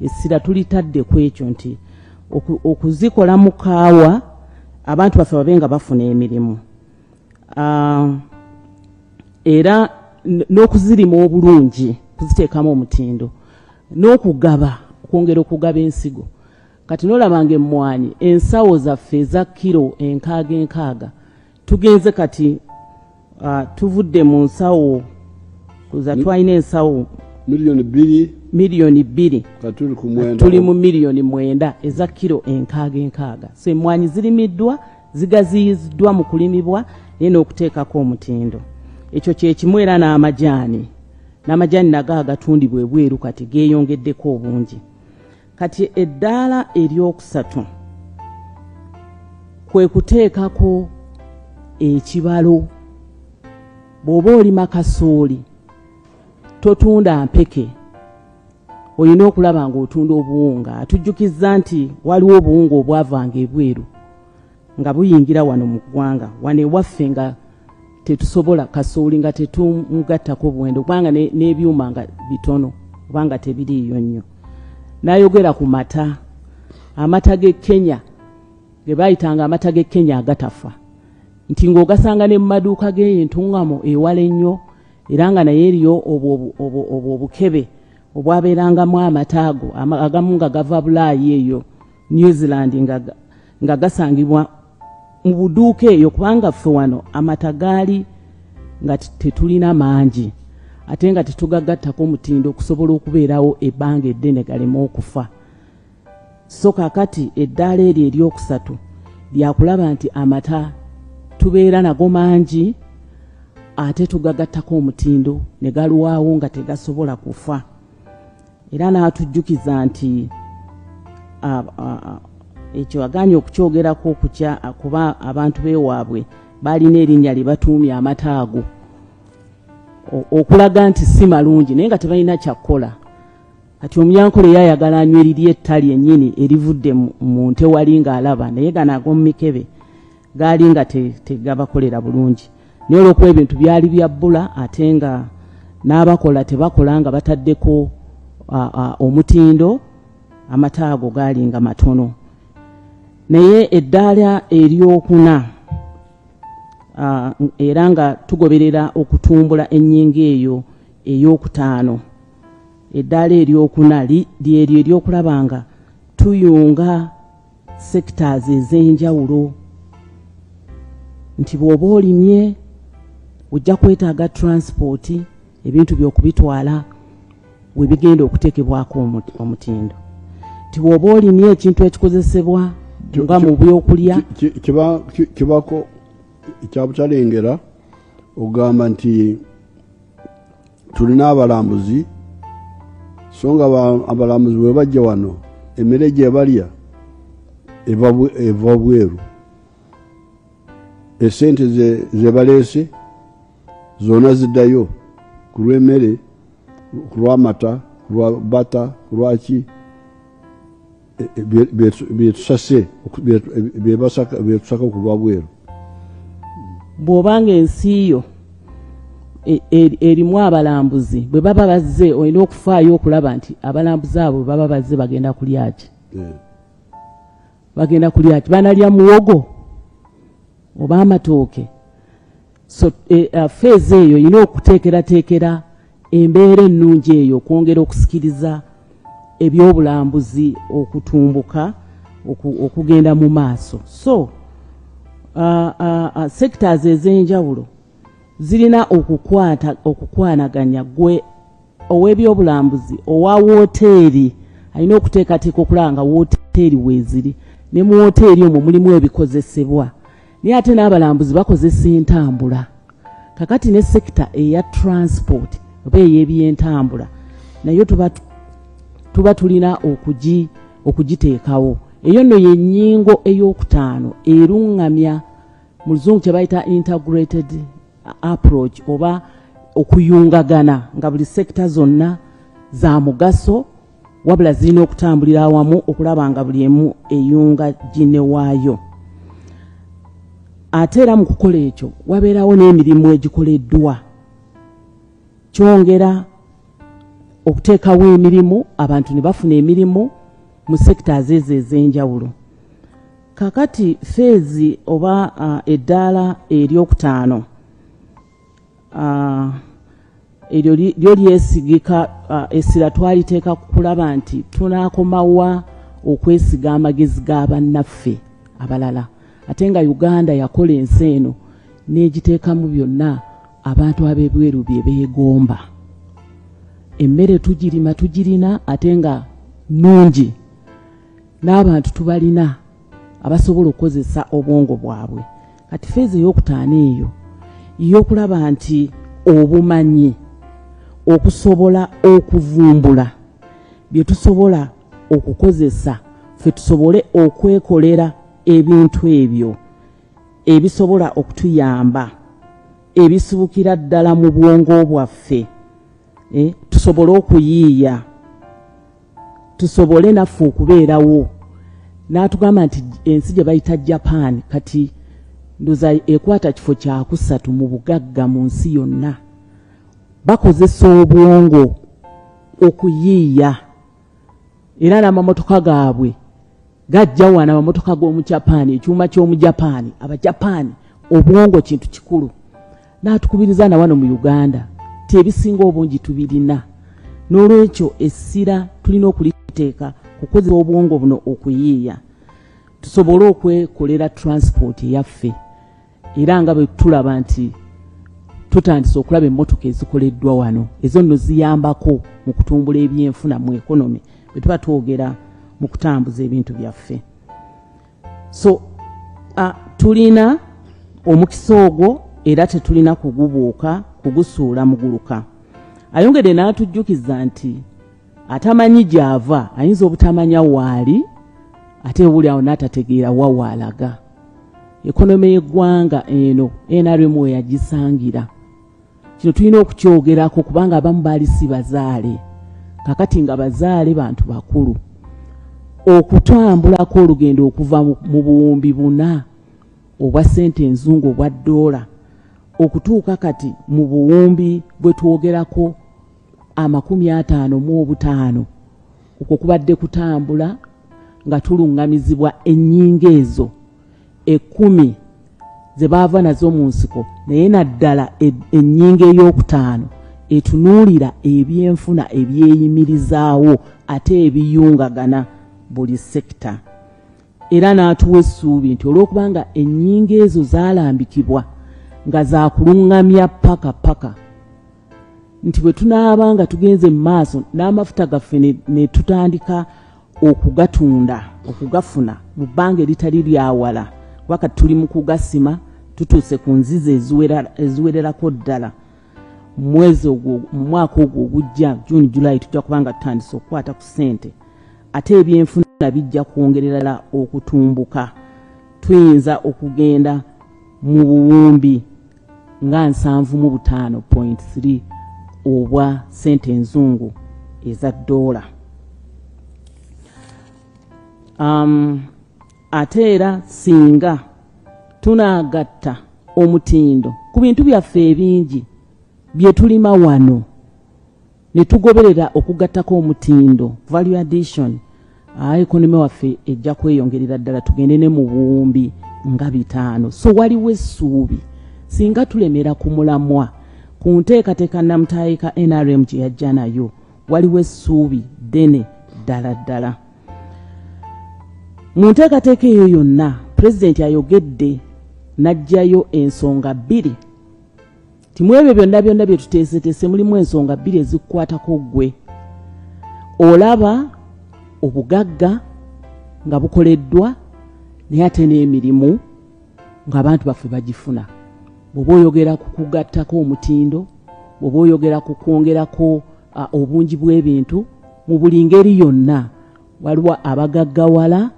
Essira tulitadde ku ekyo nti okuzikolamu kaawa abantu baffe babe nga bafuna emirimu. Era n'okuzirima obulungi, kuziteekamu omutindo, n'okugaba, okwongera okugaba ensigo. Kati n'olabanga emmwanyi ensawo zaffe eza kilo 6 tugenze kati tuvudde mu nsawo kuza twalina ensawo miliyoni 2 tuli mu miliyoni 9 eza kilo 6. So emmwanyi zirimiddwa, zigaziyiziddwa mu kulimibwa naye n'okuteekako omutindo. Ekyo kye kimu era n'amajaani nago agatundibwa ebweru kati geeyongeddeko obungi. Kati eddaala eryokusatu kwe kuteekako ekibalo. Bw'oba olima kasooli totunda mpeke, olina okulaba ng'otunda obuwunga. Atujjukizza nti waliwo obuwunga obwavanga ebweru nga buyingira wano mu ggwanga, wano ewaffe nga tetusobola kasooli nga tetumugattako buwendo kubanga n'ebyuma nga bitono kubanga tebiriiyo nnyo. N'ayogera ku mata, amata g'e Kenya ge baayitanga amata g'e Kenya agatafa, nti ng'ogasanga ne mu maduuka g'entuŋŋamo ewala ennyo, era nga naye eriyo obwo obukebe obwabeerangamu amata ago agamu nga gava Bulaayi eyo New Zealand nga gasangibwa mu buduuka eyo, kubanga ffe wano amata gaali nga tetulina mangi ate nga tetugagattako omutindo okusobola okubeerawo ebbanga eddene galema okufa. So kakati eddaala eryo eryokusatu lyakulaba nti amata tubeera nago mangi ate tugagattako omutindo ne galwawo nga tegasobola kufa. Era n'atujjukiza nti ekyo agaanye okukyogerako kuba abantu beewaabwe balina erinnya lye batuumye amata ago okulaga nti si malungi naye nga tebalina kyakkola. Kati omunyankole yayagala anywa eriri ettali ennyini erivudde mu nte wali ng'alaba, naye gano ag'omu mikebe gaali nga tegabakolera bulungi. Naye olw'okuba ebintu byali bya bbula ate nga n'abakola tebakola nga bataddeko omutindo, amata ago gaali nga matono. Naye eddaala eryokuna era nga tugoberera okutumbula ennyingo eyo ey'okutaano, eddaala eryokuna lyeryo eryokulaba nga tuyunga sectors ez'enjawulo, nti bw'oba olimye ojja kwetaaga transport, ebintu by'okubitwala we bigenda okuteekebwako omutindo. Nti bw'oba olimye ekintu ekikozesebwa nga mu byokulya kibako ekyabutalengera, ogamba nti tulina abalambuzi, so nga abalambuzi bwe bajja wano emmere gye balya eva bweru, esente ze baleese zonna ziddayo ku lw'emmere, ku lw'amata, ku lwa bata, ku lwaki byetusase byetusaka okuva bweru. Bw'obanga ensi yo erimu abalambuzi bwe baba bazze olina okufaayo okulaba nti abalambuzi abo bwe baba bazze bagenda kulya ki? Bagenda kulya ki? Banalya muwogo oba amatooke? So feezi eyo olina okuteekerateekera embeera ennungi eyo okwongera okusikiriza ebyobulambuzi okutumbuka okugenda mu maaso. So sectors ez'enjawulo zirina okukwanaganya gwe ow'ebyobulambuzi owa wooteeri alina okuteekateeka okulaba nga wooteeri weeziri, ne mu wooteeri omwo mulimu ebikozesebwa, naye ate n'abalambuzi bakozesa entambula. Kakati ne sekita eya transport oba ey'ebyentambula nayo tuba tulina okugiteekawo. Eyo nno yennyingo ey'okutaano erungamya mu luzungu kye bayita integrated approach oba okuyungagana nga buli sekta zonna za mugaso wabula zirina okutambulira awamu okulaba nga buli emu eyunga ginne waayo. Ate era mu kukola ekyo wabeerawo n'emirimu egikoleddwa. Kyongera okuteekawo emirimu, abantu ne bafuna emirimu mu sectors ezo ez'enjawulo. Kakati feezi oba eddaala eryokutaano eryo lyo lyesigika essira twaliteeka kulaba nti tunaakomawa okwesiga amagezi g'abannaffe abalala. Ate nga Uganda yakola ensi eno n'egiteekamu byonna abantu ab'ebweru bye beegomba. Emmere tugirina ate nga nnungi n'abantu tubalina abasobola okukozesa obwongo bwabwe. Kati feezi ey'okutaano eyo y'okulaba nti obumanyi okusobola okuvumbula bye tusobola okukozesa ffe tusobole okwekolera ebintu ebyo ebisobola okutuyamba ebisibukira ddala mu bwongo bwaffe, tusobole okuyiiya, tusobole naffe okubeerawo. N'atugamba nti ensi gye bayita Japan kati ndoza ekwata kifo kya kusatu mu bugagga mu nsi yonna. Bakozesa obwongo okuyiiya era n'amamotoka gaabwe gajja wana amamotoka g'omu Japan, ekyuma ky'omu Japan. Abajapani obwongo kintu kikulu. N'atukubiriza na wano mu Uganda tebisinga obungi tubirina. N'olwekyo essira tulina okuliteeka kukozesa obwongo buno okuyiiya tusobole okwekolera transport yaffe. Era nga bwe tulaba nti tutandise okulaba emmotoka ezikoleddwa wano, ezo nno ziyambako mu kutumbula ebyenfuna mu economy bwe tuba twogera mu kutambuza ebintu byaffe. So tulina omukisa ogwo era tetulina kugubuuka kugusuula muguluka. Ayongedde n'atujjukiza nti atamanyi gy'ava ayinza obutamanya waali ate buli awo n'atategeera wa waalaga. Ekonome y'eggwanga eno NRM we yagisangira. Kino tulina okukyogerako kubanga abamu baali si bazaale. Kakati nga bazaale bantu bakulu. Okutambulako olugendo okuva mu buwumbi 4 obwa ssente enzungu obwa $, okutuuka kati mu buwumbi bwe twogerako 55 okwo kubadde kutambula nga tulungamizibwa ennyingo ezo 10 ze baava nazo mu nsiko, naye naddala ennyingo ey'okutaano etunuulira ebyenfuna ebyeyimirizaawo ate ebiyungagana buli sekta. Era n'atuwa essuubi nti olw'okubanga ennyingo ezo zaalambikibwa nga zakulungamya paka nti bwe tunaaba nga tugenze mu maaso n'amafuta gaffe ne tutandika okugatunda okugafuna mu bbanga eritali lyawala kubanga tuli mu kugasima tutuuse ku nzizi eziwererako ddala. Mu mwaka ogwo ogujja June July tujja kubanga tutandise okukwata ku ssente ate ebyenfuna bijja kwongerera okutumbuka. Tuyinza okugenda mu buwumbi nga 75.3 obwa ssente enzungu eza $. Ate era singa tunaagatta omutindo ku bintu byaffe ebingi bye tulima wano ne tugoberera okugattako omutindo value addition, economy waffe ejja kweyongerera ddala tugende ne mu buwumbi nga 5. So waliwo essuubi singa tulemera ku mulamwa ku nteekateeka namutaayika NRM gye yajja nayo, waliwo essuubi ddene ddala. Mu nteekateeka eyo yonna pulezidenti ayogedde n'ajjayo ensonga 2. Timu ebyo byonna bye tuteeseteese mulimu ensonga 2 ezikukwatako ggwe. Olaba obugagga nga bukoleddwa naye ate n'emirimu ng'abantu baffe bagifuna. Bw'oba oyogera ku kugattako omutindo, bw'oba oyogera ku kwongerako obungi bw'ebintu mu buli ngeri yonna, waliwo abagaggawala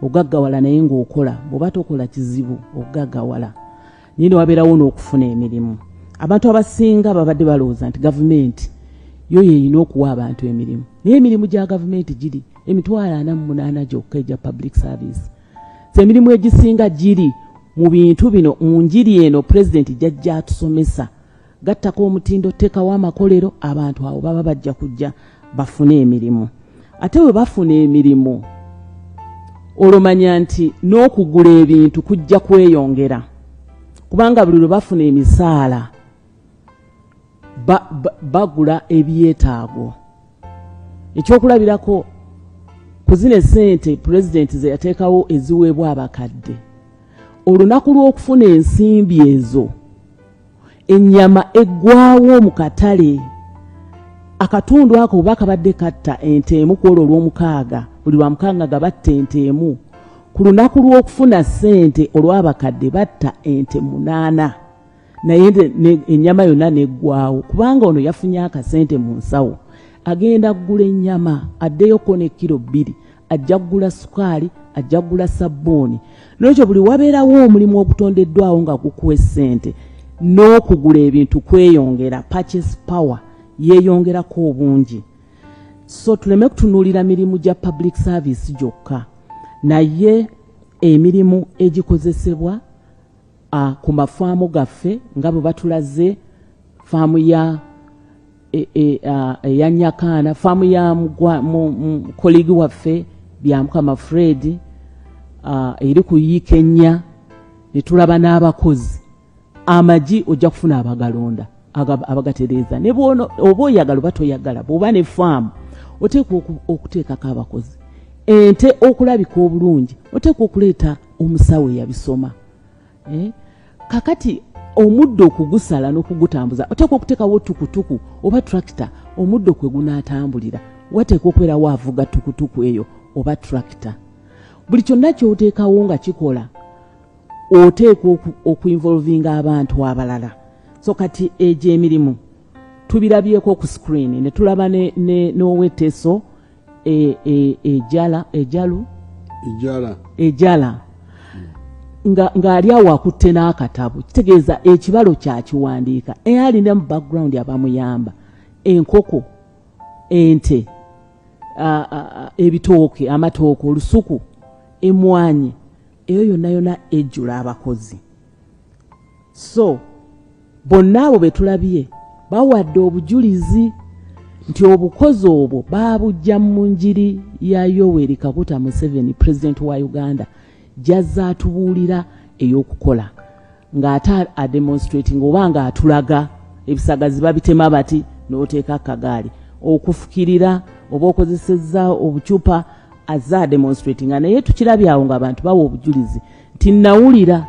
ogaggawala naye ng'okola. Bw'oba tokola kizibu ogaggawala. Naye ne wabeerawo n'okufuna emirimu. abantu abasinga babadde balowooza nti gavumenti yo yeyina okuwa abantu emirimu, naye emirimu gya gavumenti giri 48 gyokka egya public service. Emirimu egisinga giri mu bintu bino, mu njiri eno pulezidenti jajja atusomesa, gattako omutindo, teekawo amakolero, abantu abo baba bajja kujja bafune emirimu. Ate bwe bafuna emirimu olumanya nti n'okugula ebintu kujja kweyongera, kubanga buli lwe bafuna emisaala bagula ebyetaago. Ekyokulabirako ku zino sente pulezidenti ze yateekawo eziweebwa abakadde, olunaku lw'okufuna ensimbi ezo ennyama eggwaawo mu katale, akatundu ako oba kabadde katta ente emu ku olwo olw'omukaaga, buli lwa mukaaga nga batta ente emu, ku lunaku lw'okufuna ssente olw'abakadde batta ente 8, naye ennyama yonna neggwaawo, kubanga ono yafunye akasente mu nsawo, agenda kugula ennyama, addeyoko ne kilo 2, ajja kugula sukaali, ajja kugula sabbuuni. N'ekyo buli wabeerawo omulimu ogutondeddwawo nga gukuwa ssente, n'okugula ebintu kweyongera, purchase power yeeyongerako obungi. So tuleme kutunuulira mirimu gya public service gyokka, naye emirimu egikozesebwa ku mafaamu gaffe nga bwe batulaze faamu ya Nyakaana, faamu ya koligi waffe Byamukama Fred eri ku Kenya, ne tulaba n'abakozi. Amagi ojja kufuna abagalonda abagatereeza, ne oba oyagala oba toyagala, bw'oba ne faamu oteekwa okuteekako abakozi. Ente okulabika obulungi oteekwa okuleeta omusawo eyabisoma. Kakati omuddo okugusala n'okugutambuza oteekwa okuteekawo tukutuku oba tractor, omuddo kwe gunaatambulira wateekwa okubeerawo avuga tukutuku eyo oba tractor. Buli kyonna ky'oteekawo nga kikola oteekwa okuinvolvinga abantu abalala. So kati egyo emirimu tubirabyeko ku screen, ne tulaba n'oweteso ejala ng'ali awo akutte n'akatabu, kitegeeza ekibalo kyakiwandiika, alina mu background abamuyamba, enkoko, ente, ebitooke, amatooke, olusuku, emmwanyi, eyo yonna ejjula abakozi. So bonna abo betulabye bawadde obujulizi nti obukozi obwo baabujja mu njiri ya Yoweri Kaguta Museveni, president wa Uganda, jazza atubuulira ey'okukola ng'ate ademonstrating oba ng'atulaga ebisagazi babitema bati n'oteeka akagaali, okufukirira oba okozesezza obucupa azza demonstrating. Naye tukirabye awo ng'abantu bawa obujulizi nti nawulira,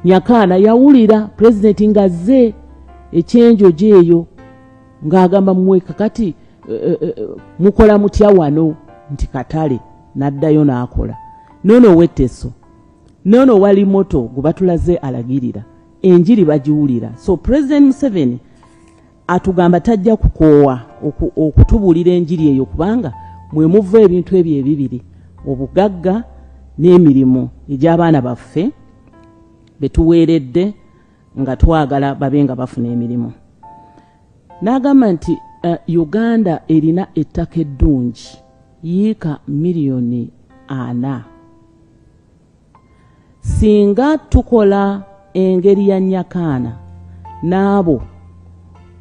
Nyakaana yawulira president ngazze ekyenjo gyeyo ng'agamba mweka kati mukola mutya wano, nti katale, n'addayo n'akola. Nono weteso, nono wali moto gubatulaze alagirira, enjiri bagiwulira. So President Museveni atugamba tajja kukoowa okutubuulira enjiri eyo, kubanga mwe muva ebintu ebyo ebibiri, obugagga n'emirimu egy'abaana baffe betuweeredde nga twagala babe nga bafuna emirimu. N'agamba nti Uganda erina ettaka eddungi yiika miliyoni 4. Singa tukola engeri ya Nyakaana n'abo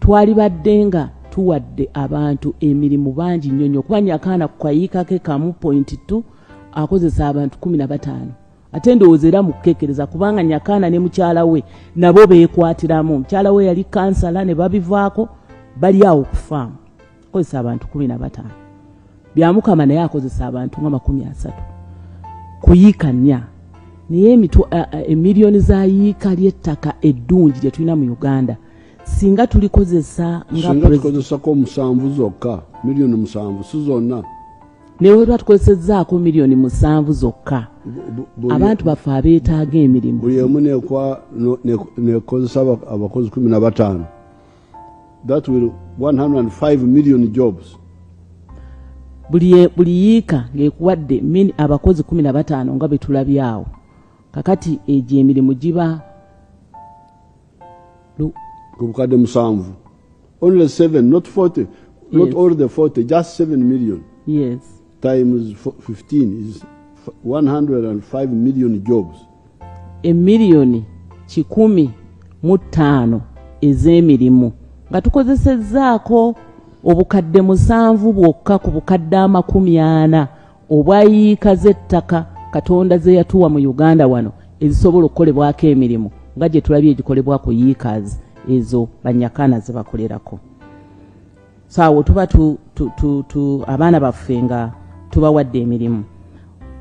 twali badde nga tuwadde abantu emirimu bangi nnyo, kuba Nyakaana ku kayiika ke kamu 0.2 akozesa abantu 15. Ate ndowooza era mukukekereza, kubanga Nyakaana ne mukyala we nabo beekwatiramu. Mukyala we yali kansala ne babivaako, bali awo ku faamu, akozesa abantu 15. Byamukama naye akozesa abantu nga 30 ku yiika 4. Naye emiliyoni za yiika ly'ettaka eddungi lye tulina mu Uganda singa tulikozesa tukozesako 7 zokka, miliyoni 7 si zonna, newe twatukozesezzaako miliyoni 7 zokka, abantu baffe abeetaaga emirimu. Buli emu nekozesa abakozi 15. That will 105 million jobs. Buli yiika ng'ekuwadde abakozi 15 nga betulabyawo. Kakati egyo emirimu giba kubukadde musanvu. Only 7, not 40, not all the 40, just 7 million. Yes. Times 15 is 105 million jobs. Emiliyoni 105 ez'emirimu nga tukozesezzaako obukadde 7 bwokka ku bukadde 40 obwayiika z'ettaka Katonda ze yatuwa mu Uganda wano ezisobola okukolebwako emirimu nga gye tulabye egikolebwa ku yiikazi ezo banyakana ze bakolerako. Saawo tuba abaana baffe nga tubawadde emirimu.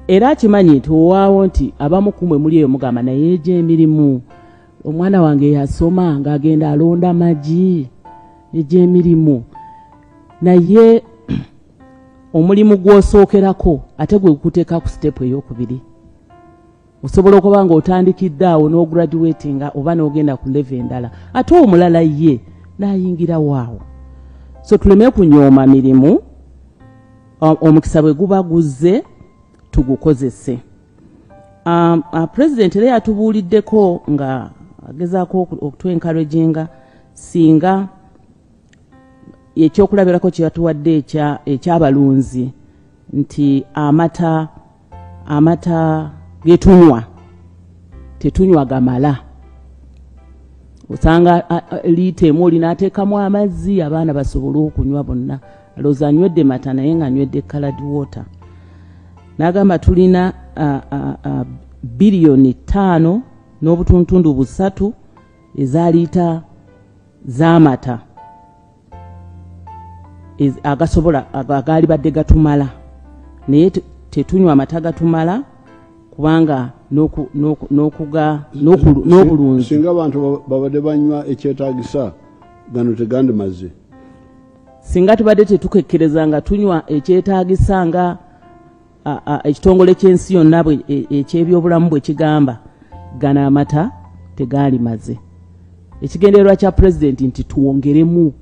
Era kimanyi tuwaawo nti abamu kumwe muli eyo mugamba naye egy'emirimu omwana wange yasoma ng'agenda alonda magi egy'emirimu naye omulimu gw'osookerako ate gwe gukuteeka ku sitepu ey'okubiri. Osobola okuba ng'otandikidde awo n'ograduatinga oba n'ogenda ku level endala ate omulala ye n'ayingira waawo. So tuleme kunyooma mirimu, omukisa bwe guba guzze tugukozese. President era yatubuuliddeko nga agezaako okutwencouraginga singa ekyokulabirako kye yatuwadde ekyabalunzi nti amata getunywa tetunywa gamala. Osanga liita emu oli n'ateekamu amazzi abaana basobole okunywa bonna. Alowooza anywedde mata naye ng'anywedde colored water. N'agamba tulina biliyoni 5 n'obutuntundu 3 eza liita z'amata agasobola agaali badde gatumala naye tetunywa amata gatumala kubanga n'obulunzi. Singa abantu babadde banywa ekyetaagisa gano tegandi mazzi. Singa tubadde tetukekkereza nga tunywa ekyetaagisa nga ekitongole ky'ensi yonna eky'ebyobulamu bwe kigamba gana amata tegaali maze. Ekigendererwa kya President nti tuwongeremu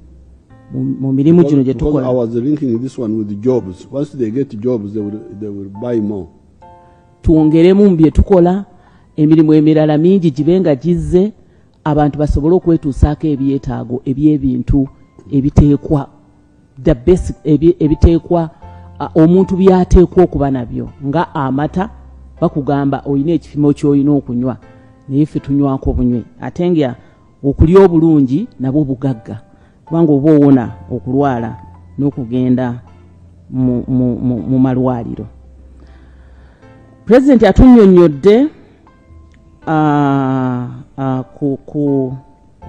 mu mirimu gino gye tukola. I was linking this one with the jobs. Once they get jobs, they will buy more. Tuwongeremu mu bye tukola emirimu emirala mingi gibenga gizze abantu basobole okwetuusaako ebyetaago eby'ebintu ebiteekwa the basic ebiteekwa omuntu byateekwa okuba nabyo nga amata bakugamba oyina ekipimo ky'olina okunywa naye ffe tunywako bunywe ate nga okulya obulungi nabwo bugagga kubanga oba owona okulwala n'okugenda mu malwaliro. President atunnyonnyodde ku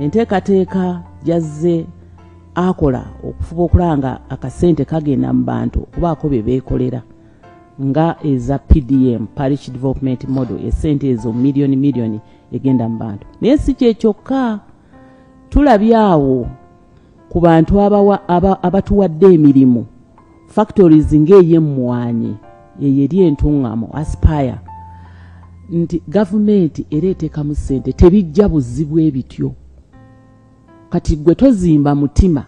enteekateeka gyazze akola okufuba okulanga akasente kagenda mu bantu okubaako bye beekolera nga eza PDM Parish Development Model esente ezo miliyoni egenda mu bantu. Naye si kyekyokka tulabye awo ku bantu abatuwadde emirimu factories ng'ey'emmwanyi eyo eri entuŋŋamo Aspire nti gavumenti era eteekamu ssente tebijja buzibu ebityo. Kati gwe tozimba mutima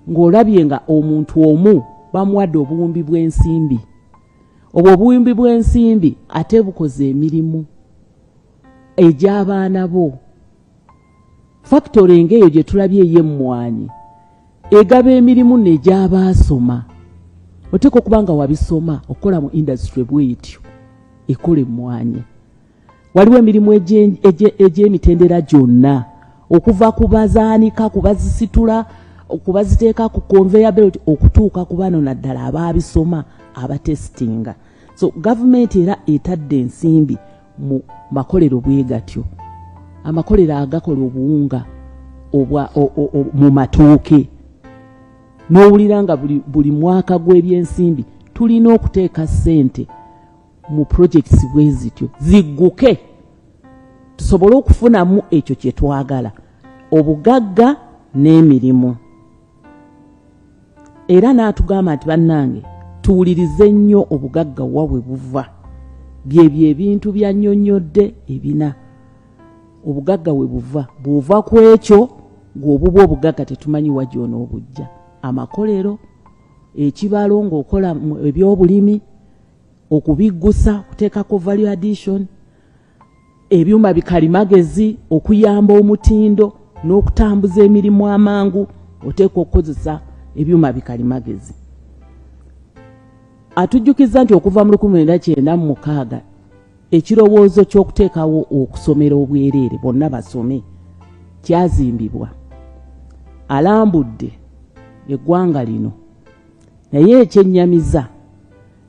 ng'olabye nga omuntu omu bamuwadde obuwumbi bw'ensimbi. Obwo obuwumbi bw'ensimbi ate bukoze emirimu egy'abaana bo. Factory ng'eyo gye tulabye ey'emmwanyi egaba emirimu n'egy'abaasoma. Oteeka okuba nga wabisoma okukola mu industry bw'etyo ekola emmwanyi. Waliwo emirimu egy'emitendera gyonna okuva ku bazaanika ku bazisitula okubaziteeka ku conveyor belt okutuuka ku bano naddala abaabisoma abatestinga. So gavumenti era etadde ensimbi mu makolero bwe gatyo. Amakolero agakola obuwunga mu matooke. N'owulira nga buli mwaka gw'ebyensimbi tulina okuteeka ssente mu projects bwe zityo zigguke tusobole okufunamu ekyo kye twagala obugagga n'emirimu. Era n'atugamba nti bannange tuwulirize nnyo obugagga wa bwe buva. Byebyo ebintu byannyonnyodde ebina obugagga we buva bw'ova ku ekyo ng'obubwa obugagga tetumanyi wa gy'onoobujja. Amakolero ekibalo ng'okola ebyobulimi okubiggusa kuteekako value addition ebyuma bikalimagezi okuyamba omutindo n'okutambuza emirimu amangu oteekwa okukozesa ebyuma bikalimagezi. Atujjukiza nti okuva mu 1996 ekirowoozo ky'okuteekawo okusomera obwereere bonna basome kyazimbibwa. Alambudde eggwanga lino naye ekyennyamiza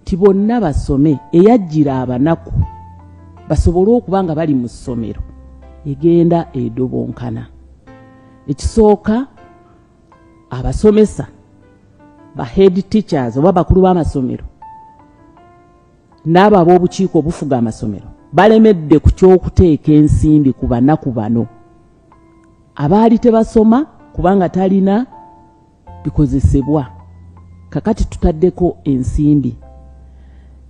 ti bonna basome eyajjira abanaku basobole okuba nga bali mu ssomero egenda edobonkana. Ekisooka abasomesa ba head teachers oba bakulu b'amasomero n'abo ab'obukiiko obufuga amasomero balemedde ku ky'okuteeka ensimbi ku banaku bano abaali tebasoma kubanga talina bikozesebwa. Kakati tutaddeko ensimbi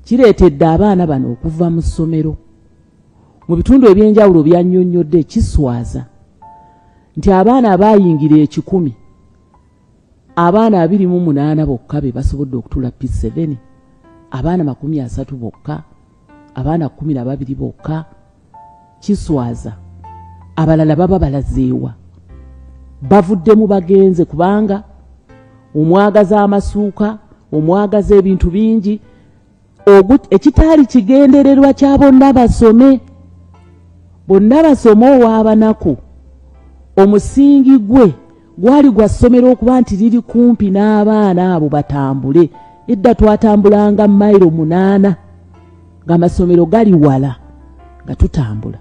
kireetedde abaana bano okuva mu ssomero. Mu bitundu ebyenjawulo byannyonnyodde kiswaza nti abaana abayingira 1,000 abaana 28 bokka be basobodde okutula P7, abaana 30 bokka, abaana 12 bokka. Kiswaza abalala baba balazeewa bavuddemu bagenze kubanga omwagaza amasuuka omwagaza ebintu bingi ekitaali kigendererwa kya bonna basome ow'abanaku. Omusingi gwe gwali gwa ssomero okuba nti liri kumpi n'abaana abo batambule. Edda twatambulanga mayiro 8 ng'amasomero gali wala nga tutambula.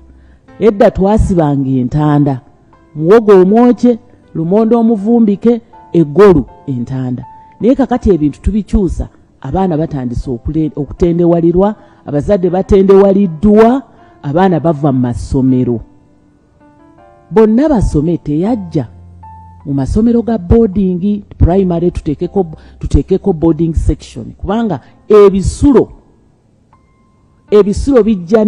Edda twasibanga entanda, muwogo omwokye, lumondo omuvumbike, eggolu entanda. Naye kakati ebintu tubikyusa, abaana batandise okutendewalirwa, abazadde batendewaliddwa, abaana bava mu masomero. Bonna basome teyajja mu masomero ga boarding primary tuteekeko boarding section kubanga ebisulo bijja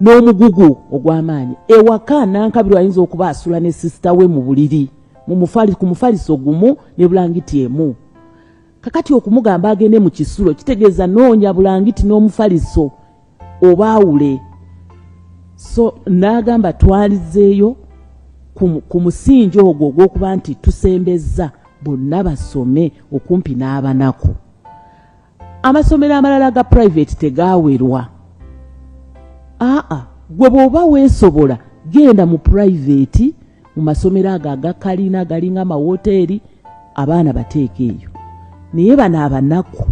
n'omugugu ogw'amaanyi. Ewaka Nankabirwa ayinza okuba asula ne sister we mu buliri ku mufaliso gumu ne bulangiti emu. Kakati okumugamba agende mu kisulo kitegeeza noonya bulangiti n'omufaliso obaawule. So n'agamba twalizeeyo ku musingi ogwo ogw'okuba nti tusembezza bonna basome okumpi n'abanaku. Amasomero amalala ga private tegaawerwa. Gwe bw'oba weesobola genda mu private mu masomero ago agakalina galinga amawoteeri abaana bateeka eyo. Naye bano abanaku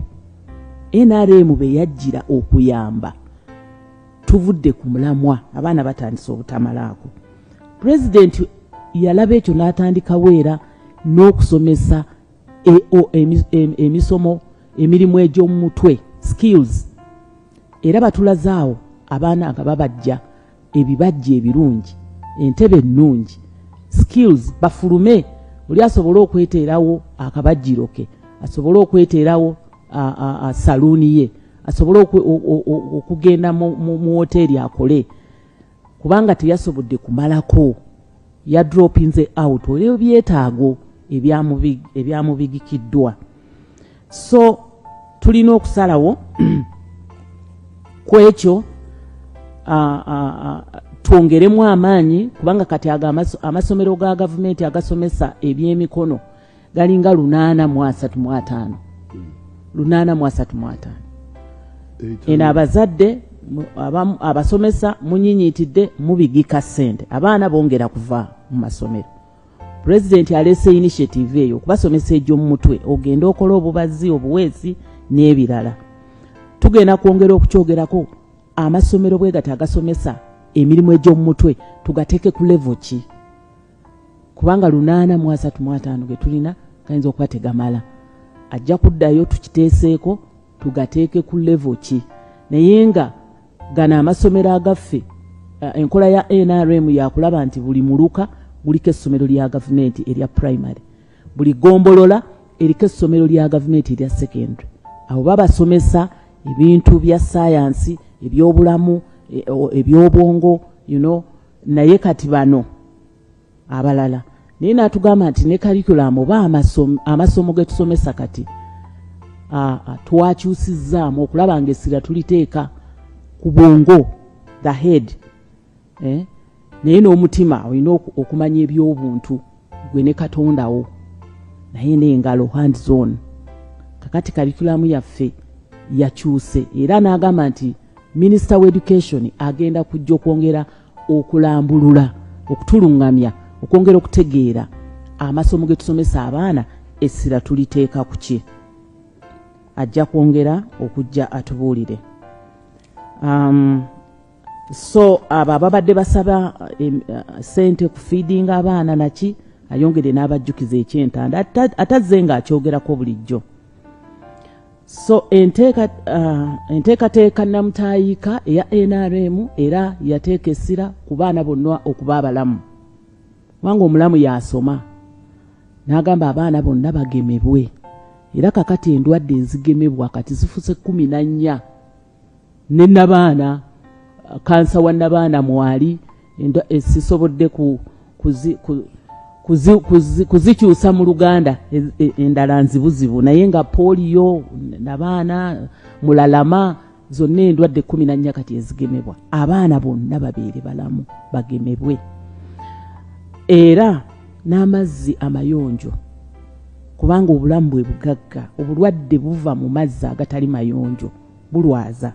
NRM be yajjira okuyamba tuvudde ku mulamwa abaana batandise obutamalaako. President yalaba ekyo n'atandikawo era n'okusomesa emisomo emirimu egy'omu mutwe skills. Era batulazaawo abaana nga babajja ebibajja ebirungi, entebe ennungi, skills bafulume. Oli asobole okweteerawo akabajjiro ke, asobole okweteerawo saluuni ye, asobole okugenda mu hoteeri akole kubanga teyasobodde kumalako, yadropinze out olwo byetaago ebyamubigikiddwa. So tulina okusalawo ku ekyo twongeremu amaanyi kubanga kati amasomero ga gavumenti agasomesa ebyemikono galinga 835. Eno abazadde abasomesa munyinyiitidde mubigika ssente, abaana bongera kuva mu masomero. President alese initiative eyo okubasomesa egy'omu mutwe, ogenda okola obubazi, obuweesi n'ebirala. Tugenda kwongera okukyogerako amasomero bwe gati agasomesa emirimu egy'omu mutwe tugateeke ku level ki kubanga 835 ge tulina kayinza okuba tegamala. Ajja kuddayo tukiteeseeko tugateeke ku level ki. Naye nga gana amasomero agaffe enkola ya NRM yakulaba nti buli muluka guliko essomero lya gavumenti erya primary, buli gombolola eriko essomero lya gavumenti erya secondary. Abo babasomesa ebintu bya science, ebyobulamu, ebyobwongo, naye kati bano abalala. Naye natugamba nti ne curriculum oba amasomo ge tusomesa kati twakyusizzaamu okulaba ng'essira tuliteeka ku bwongo, the head. naye n'omutima olina okumanya ebyobuntu gwe ne katondawo naye n'engalo hands on. Kakati curriculum yaffe yakyuse era n'agamba nti Minister wa Education agenda kujja okwongera okulambulula okutulungamya okwongera okutegeera amasomo ge tusomesa abaana essira tuliteeka ku ki. Ajja kwongera okujja atubuulire. So ababadde basaba sente ku feeding abaana naki ayongere n'abajjukiza ekyentanda atazze nga akyogerako bulijjo. So enteekateeka namutayiika eya NRM era yateeka essira ku baana bonna okuba abalamu kubanga omulamu yasoma n'agamba abaana bonna bagemebwe era kakati endwadde ezigemebwa kati zifuse 14 ne nabaana kansa wa nabaana mwali esisobodde kuzikyusa mu Luganda endala nzibuzibu naye nga polio nabaana mulalama zonna endwadde 14 kati ezigemebwa abaana bonna babeere balamu bagemebwe era n'amazzi amayonjo kubanga obulamu bwe bugagga obulwadde buva mu mazzi agatali mayonjo bulwaza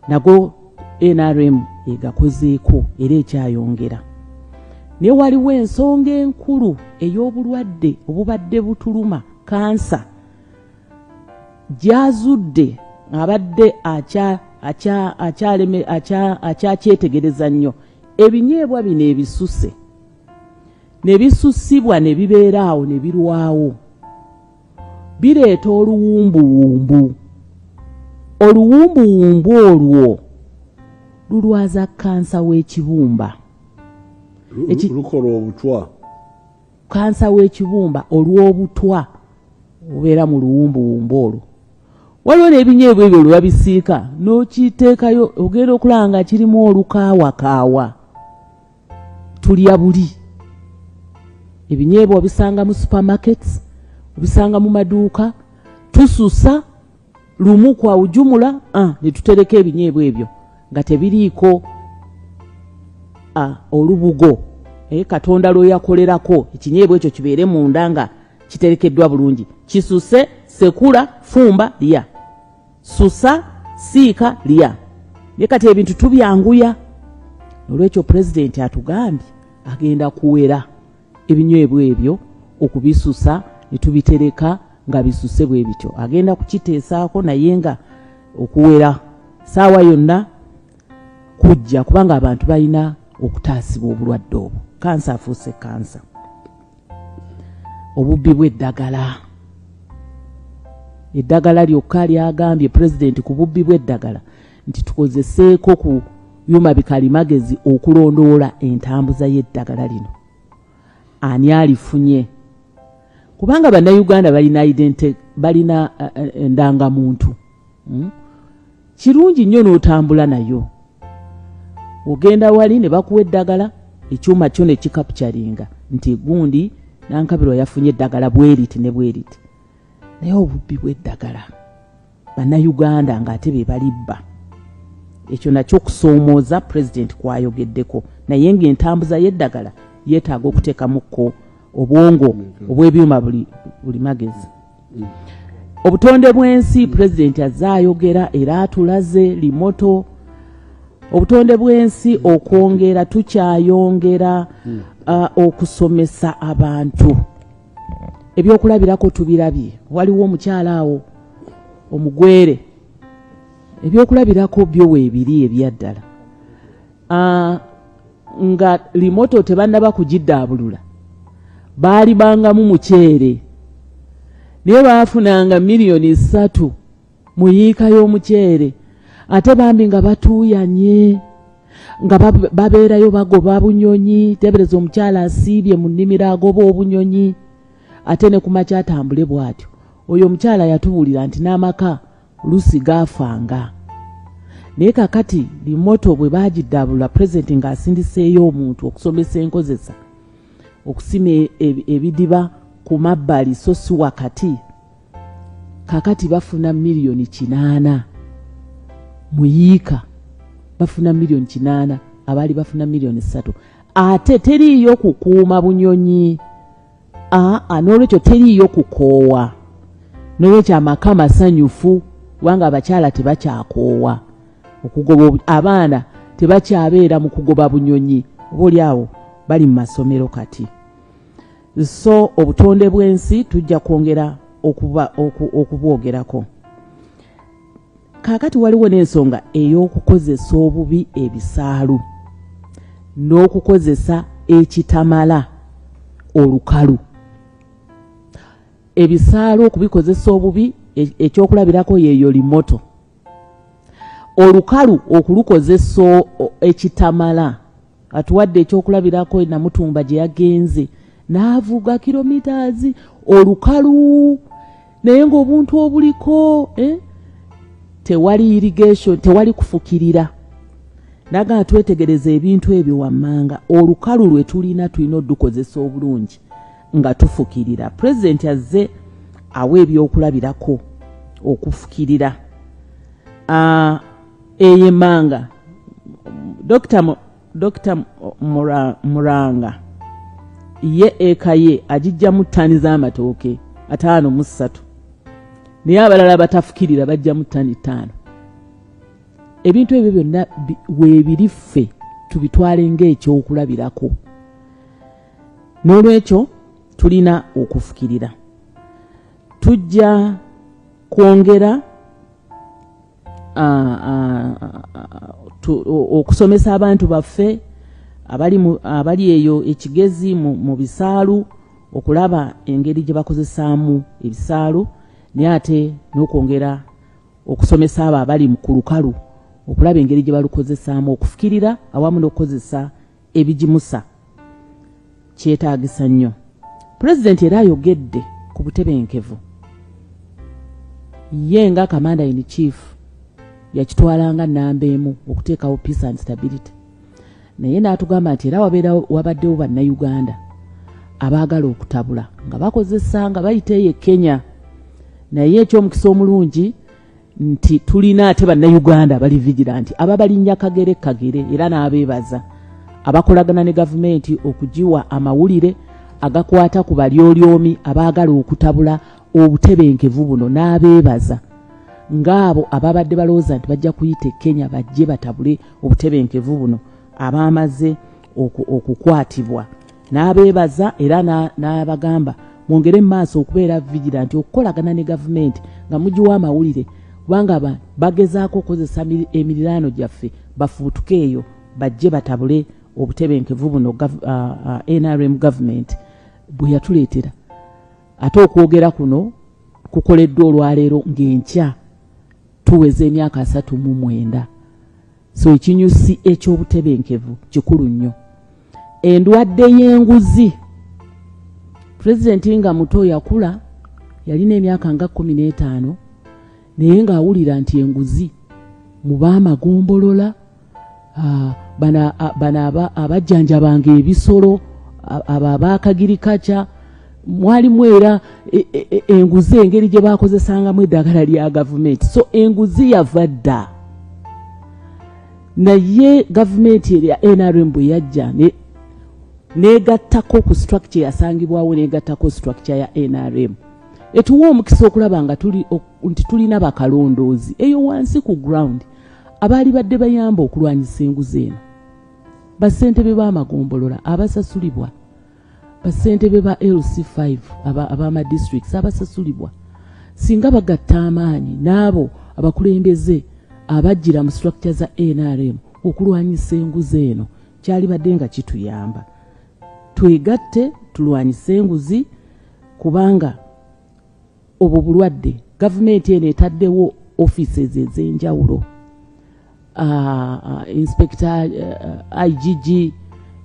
nago NRM egakozeeko era ekyayongera. Naye waliwo ensonga enkulu ey'obulwadde obubadde butuluma kansa gyazudde abadde akyakyetegereza nnyo ebinyeebwa bino ebisuse ne bisusibwa ne bibeera awo ne birwawo bireeta oluwumbuwumbu olwo lulwaza kansa w'ekibumba lukola obutwa kansa w'ekibumba olw'obutwa obeera mu luwumbuwumbu olwo waliwo n'ebinyeebwa ebyo lwe babisiika n'okiteekayo ogenda okulanga kirimu olukaawakaawa tulya buli ebinyeebwa obisanga mu supermarkets obisanga mu maduuka tususa lumu kwa ujumula ne tutereka ebinyeebwa ebyo nga tebiriiko olubugo katonda lwe yakolerako ekinyeebwa ekyo kibeere munda nga kiterekeddwa bulungi kisuse sekula fumba lya susa siika lya ne kati ebintu tubyanguya olwekyo president atugambye agenda kuwera ebinyeebwa ebyo okubisusa ne tubitereka nga bisuse bwe bityo agenda kukiteesaako naye nga okuwera saawa yonna kujja kubanga abantu balina okutaasibwa obulwadde obwo kansa afuuse kansa. Obubbi bw'eddagala eddagala lyokka lyagambye president ku bubbi bw'eddagala nti tukozeseeko ku byuma bikalimagezi okulondoola entambuza y'eddagala lino ani alifunye kubanga bannayuganda balina endangamuntu kirungi nnyo n'otambula nayo ogenda wali ne bakuwa eddagala ekyuma kyo ne kikapcharinga nti gundi nankabirwa yafunye eddagala bweriti ne bweriti naye obubbi bw'eddagala bannayuganda ng'ate be balibba ekyo nakyo kusoomooza president kwayogeddeko naye ng'entambuza y'eddagala yeetaaga okuteekamukko obwongo obw'ebyuma buli magezi. Obutonde bw'ensi president azaayogera era atulaze limoto obutonde bw'ensi okwongera tukyayongera okusomesa abantu ebyokulabirako tubirabye waliwo omukyala awo omugwere ebyokulabirako byo weebiri ebyaddala nga limoto tebannaba kugiddaabulula baali bangamu muceere naye baafunanga miliyoni 3 mu yiika y'omuceere ate bambi nga batuuyanye nga babeerayo bagoba bunyonyi tebereza omukyala asiibye mu nnimiro agoba obunyonyi ate ne ku makya atambule bw'atyo oyo omukyala yatubuulira nti n'amaka lusi gaafanga naye kakati limoto bwe baagiddaabulula pulezidenti ng'asindiseeyo omuntu okusomesa enkozesa okusima ebidiba ku mabbali so si wakati kakati bafuna miliyoni 8 mu yiika bafuna miliyoni 8 abaali bafuna milioni 3 ate teriiyo kukuuma bunyonyi n'olwekyo teriiyo kukoowa n'olwekyo amaka masanyufu kubanga abakyala tebakyakoowa okugoba abaana tebakyabeera mu kugoba bunyonyi obaoli awo bali mu masomero kati. So obutonde bw'ensi tujja kwongera okubwogerako. Kaakati waliwo n'ensonga ey'okukozesa obubi ebisaalu n'okukozesa ekitamala olukalu. Ebisaalu okubikozesa obubi ekyokulabirako yeeyo limoto. Olukalu okulukozesa ekitamala atuwadde ekyokulabirako Namutumba gye yagenze n'avuga kilometers olukalu naye ng'obuntu obuliko tewali irrigation tewali kufukirira. Naga twetegereza ebintu ebyo wammanga olukalu lwe tulina odukozesa obulungi nga tufukirira. President azze awe ebyokulabirako okufukirira. Eyemanga Dr. Muranga ye ekaye ajijjamu ttani z'amatooke 53 naye abalala batafukirira bajjamu ttani 5. Ebintu ebyo byonna weebiriffe tubitwale ng'ekyokulabirako. N'olwekyo tulina okufukirira. Tujja kwongera okusomesa abantu baffe abali eyo ekigezi mu bisaalu okulaba engeri gye bakozesaamu ebisaalu naye ate n'okwongera okusomesa abo abali ku lukalu okulaba engeri gye balukozesaamu okufukirira awamu n'okukozesa ebigimusa kyetaagisa nnyo. Pulezidenti era ayogedde ku butebenkevu. Ye nga Commander in Chief yakitwalanga nnamba emu okuteekawo peace and stability. Naye n'atugamba nti era wabaddewo bannayuganda abaagala okutabula nga bakozesa nga bayita eyo Kenya. Naye ekyomukisa omulungi nti tulina ate bannayuganda bali vigilant ababalinnya kagere era n'abeebaza abakolagana ne gavumenti okugiwa amawulire agakwata ku balyolyomi abaagala okutabula obutebenkevu buno n'abeebaza ng'abo ababadde balowooza nti bajja kuyita Kenya bajje batabule obutebenkevu buno abaamaze okukwatibwa n'abeebaza era n'abagamba mwongere maaso okubeera vigilant okukolagana ne gavumenti nga mugiwa amawulire kubanga bagezaako okukozesa emiriraano gyaffe bafuutuke eyo bajje batabule obutebenkevu buno NRM government bwe yatuleetera. Ate okwogera kuno kukoleddwa olwaleero ng'enkya tuweza emyaka 39. So ekinyusi ekyobutebenkevu kikulu nnyo. Endwadde y'enguzi Pulezidenti nga muto yakula yalina emyaka nga 15 naye ng'awulira nti enguzi mu baamagombolola bana abajjanjabanga ebisolo abaakagirikaca mwalimu era enguzi engeri gye baakozesangamu eddagala lya gavumenti. So enguzi yava dda. Naye gavumenti ya NRM bwe yajja n'egattako ku structure yasangibwawo n'egattako structure ya NRM etuwa omukisa okulaba nga nti tulina bakalondoozi eyo wansi ku ground abaali badde bayamba okulwanyisa enguzi eno. Bassentebe b'amagombolola abasasulibwa, bassentebe ba LC5 ab'amadistricts abasasulibwa singa bagatta amaanyi n'abo abakulembeze abajjira mu structure za NRM okulwanyisa enguzi eno kyali badde nga kituyamba. Twegatte tulwanyise enguzi kubanga obwo bulwadde gavumenti eno etaddewo offices ez'enjawulo. Inspector IGG,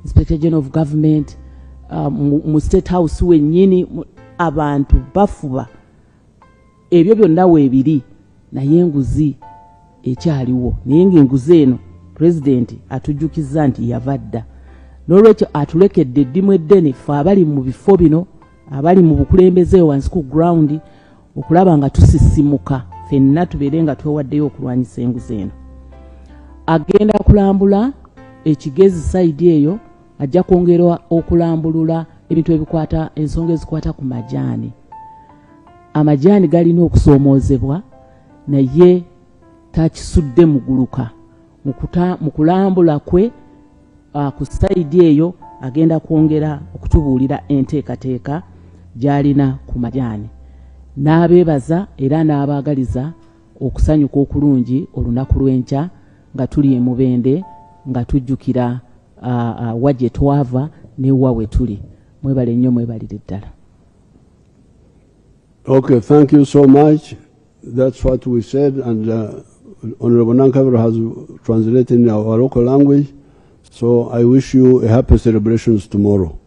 Inspector General of Government, mu State House wennyini abantu bafuba ebyo byonna weebiri naye enguzi ekyaliwo. Naye ng'enguzi eno Pulezidenti atujjukiza nti yava dda. N'olwekyo atulekedde eddimu eddene ffe abali mu bifo bino abali mu bukulembeze wansi ku ground okulaba nga tusisimuka ffenna tubeere nga twewaddeyo okulwanyisa enguzi eno. Agenda kulambula ekigezi sayidi eyo ajja kwongerwa okulambulula ebintu ebikwata ensonga ezikwata ku majaani. Amajaani galina okusoomoozebwa naye takisudde muguluka mu kulambula kwe ku sayidi eyo agenda kwongera okutubuulira enteekateeka gy'alina ku majaani. N'abeebaza era n'abaagaliza okusanyuka okulungi olunaku lw'enkya nga tuli emubende nga tujjukira wa gye twava ne wa we tuli. Mwebale nnyo, mwebalire ddala. Okay, thank you so much. That's what we said, and Honorable Nankabiro has translated in our local language. So I wish you a happy celebrations tomorrow.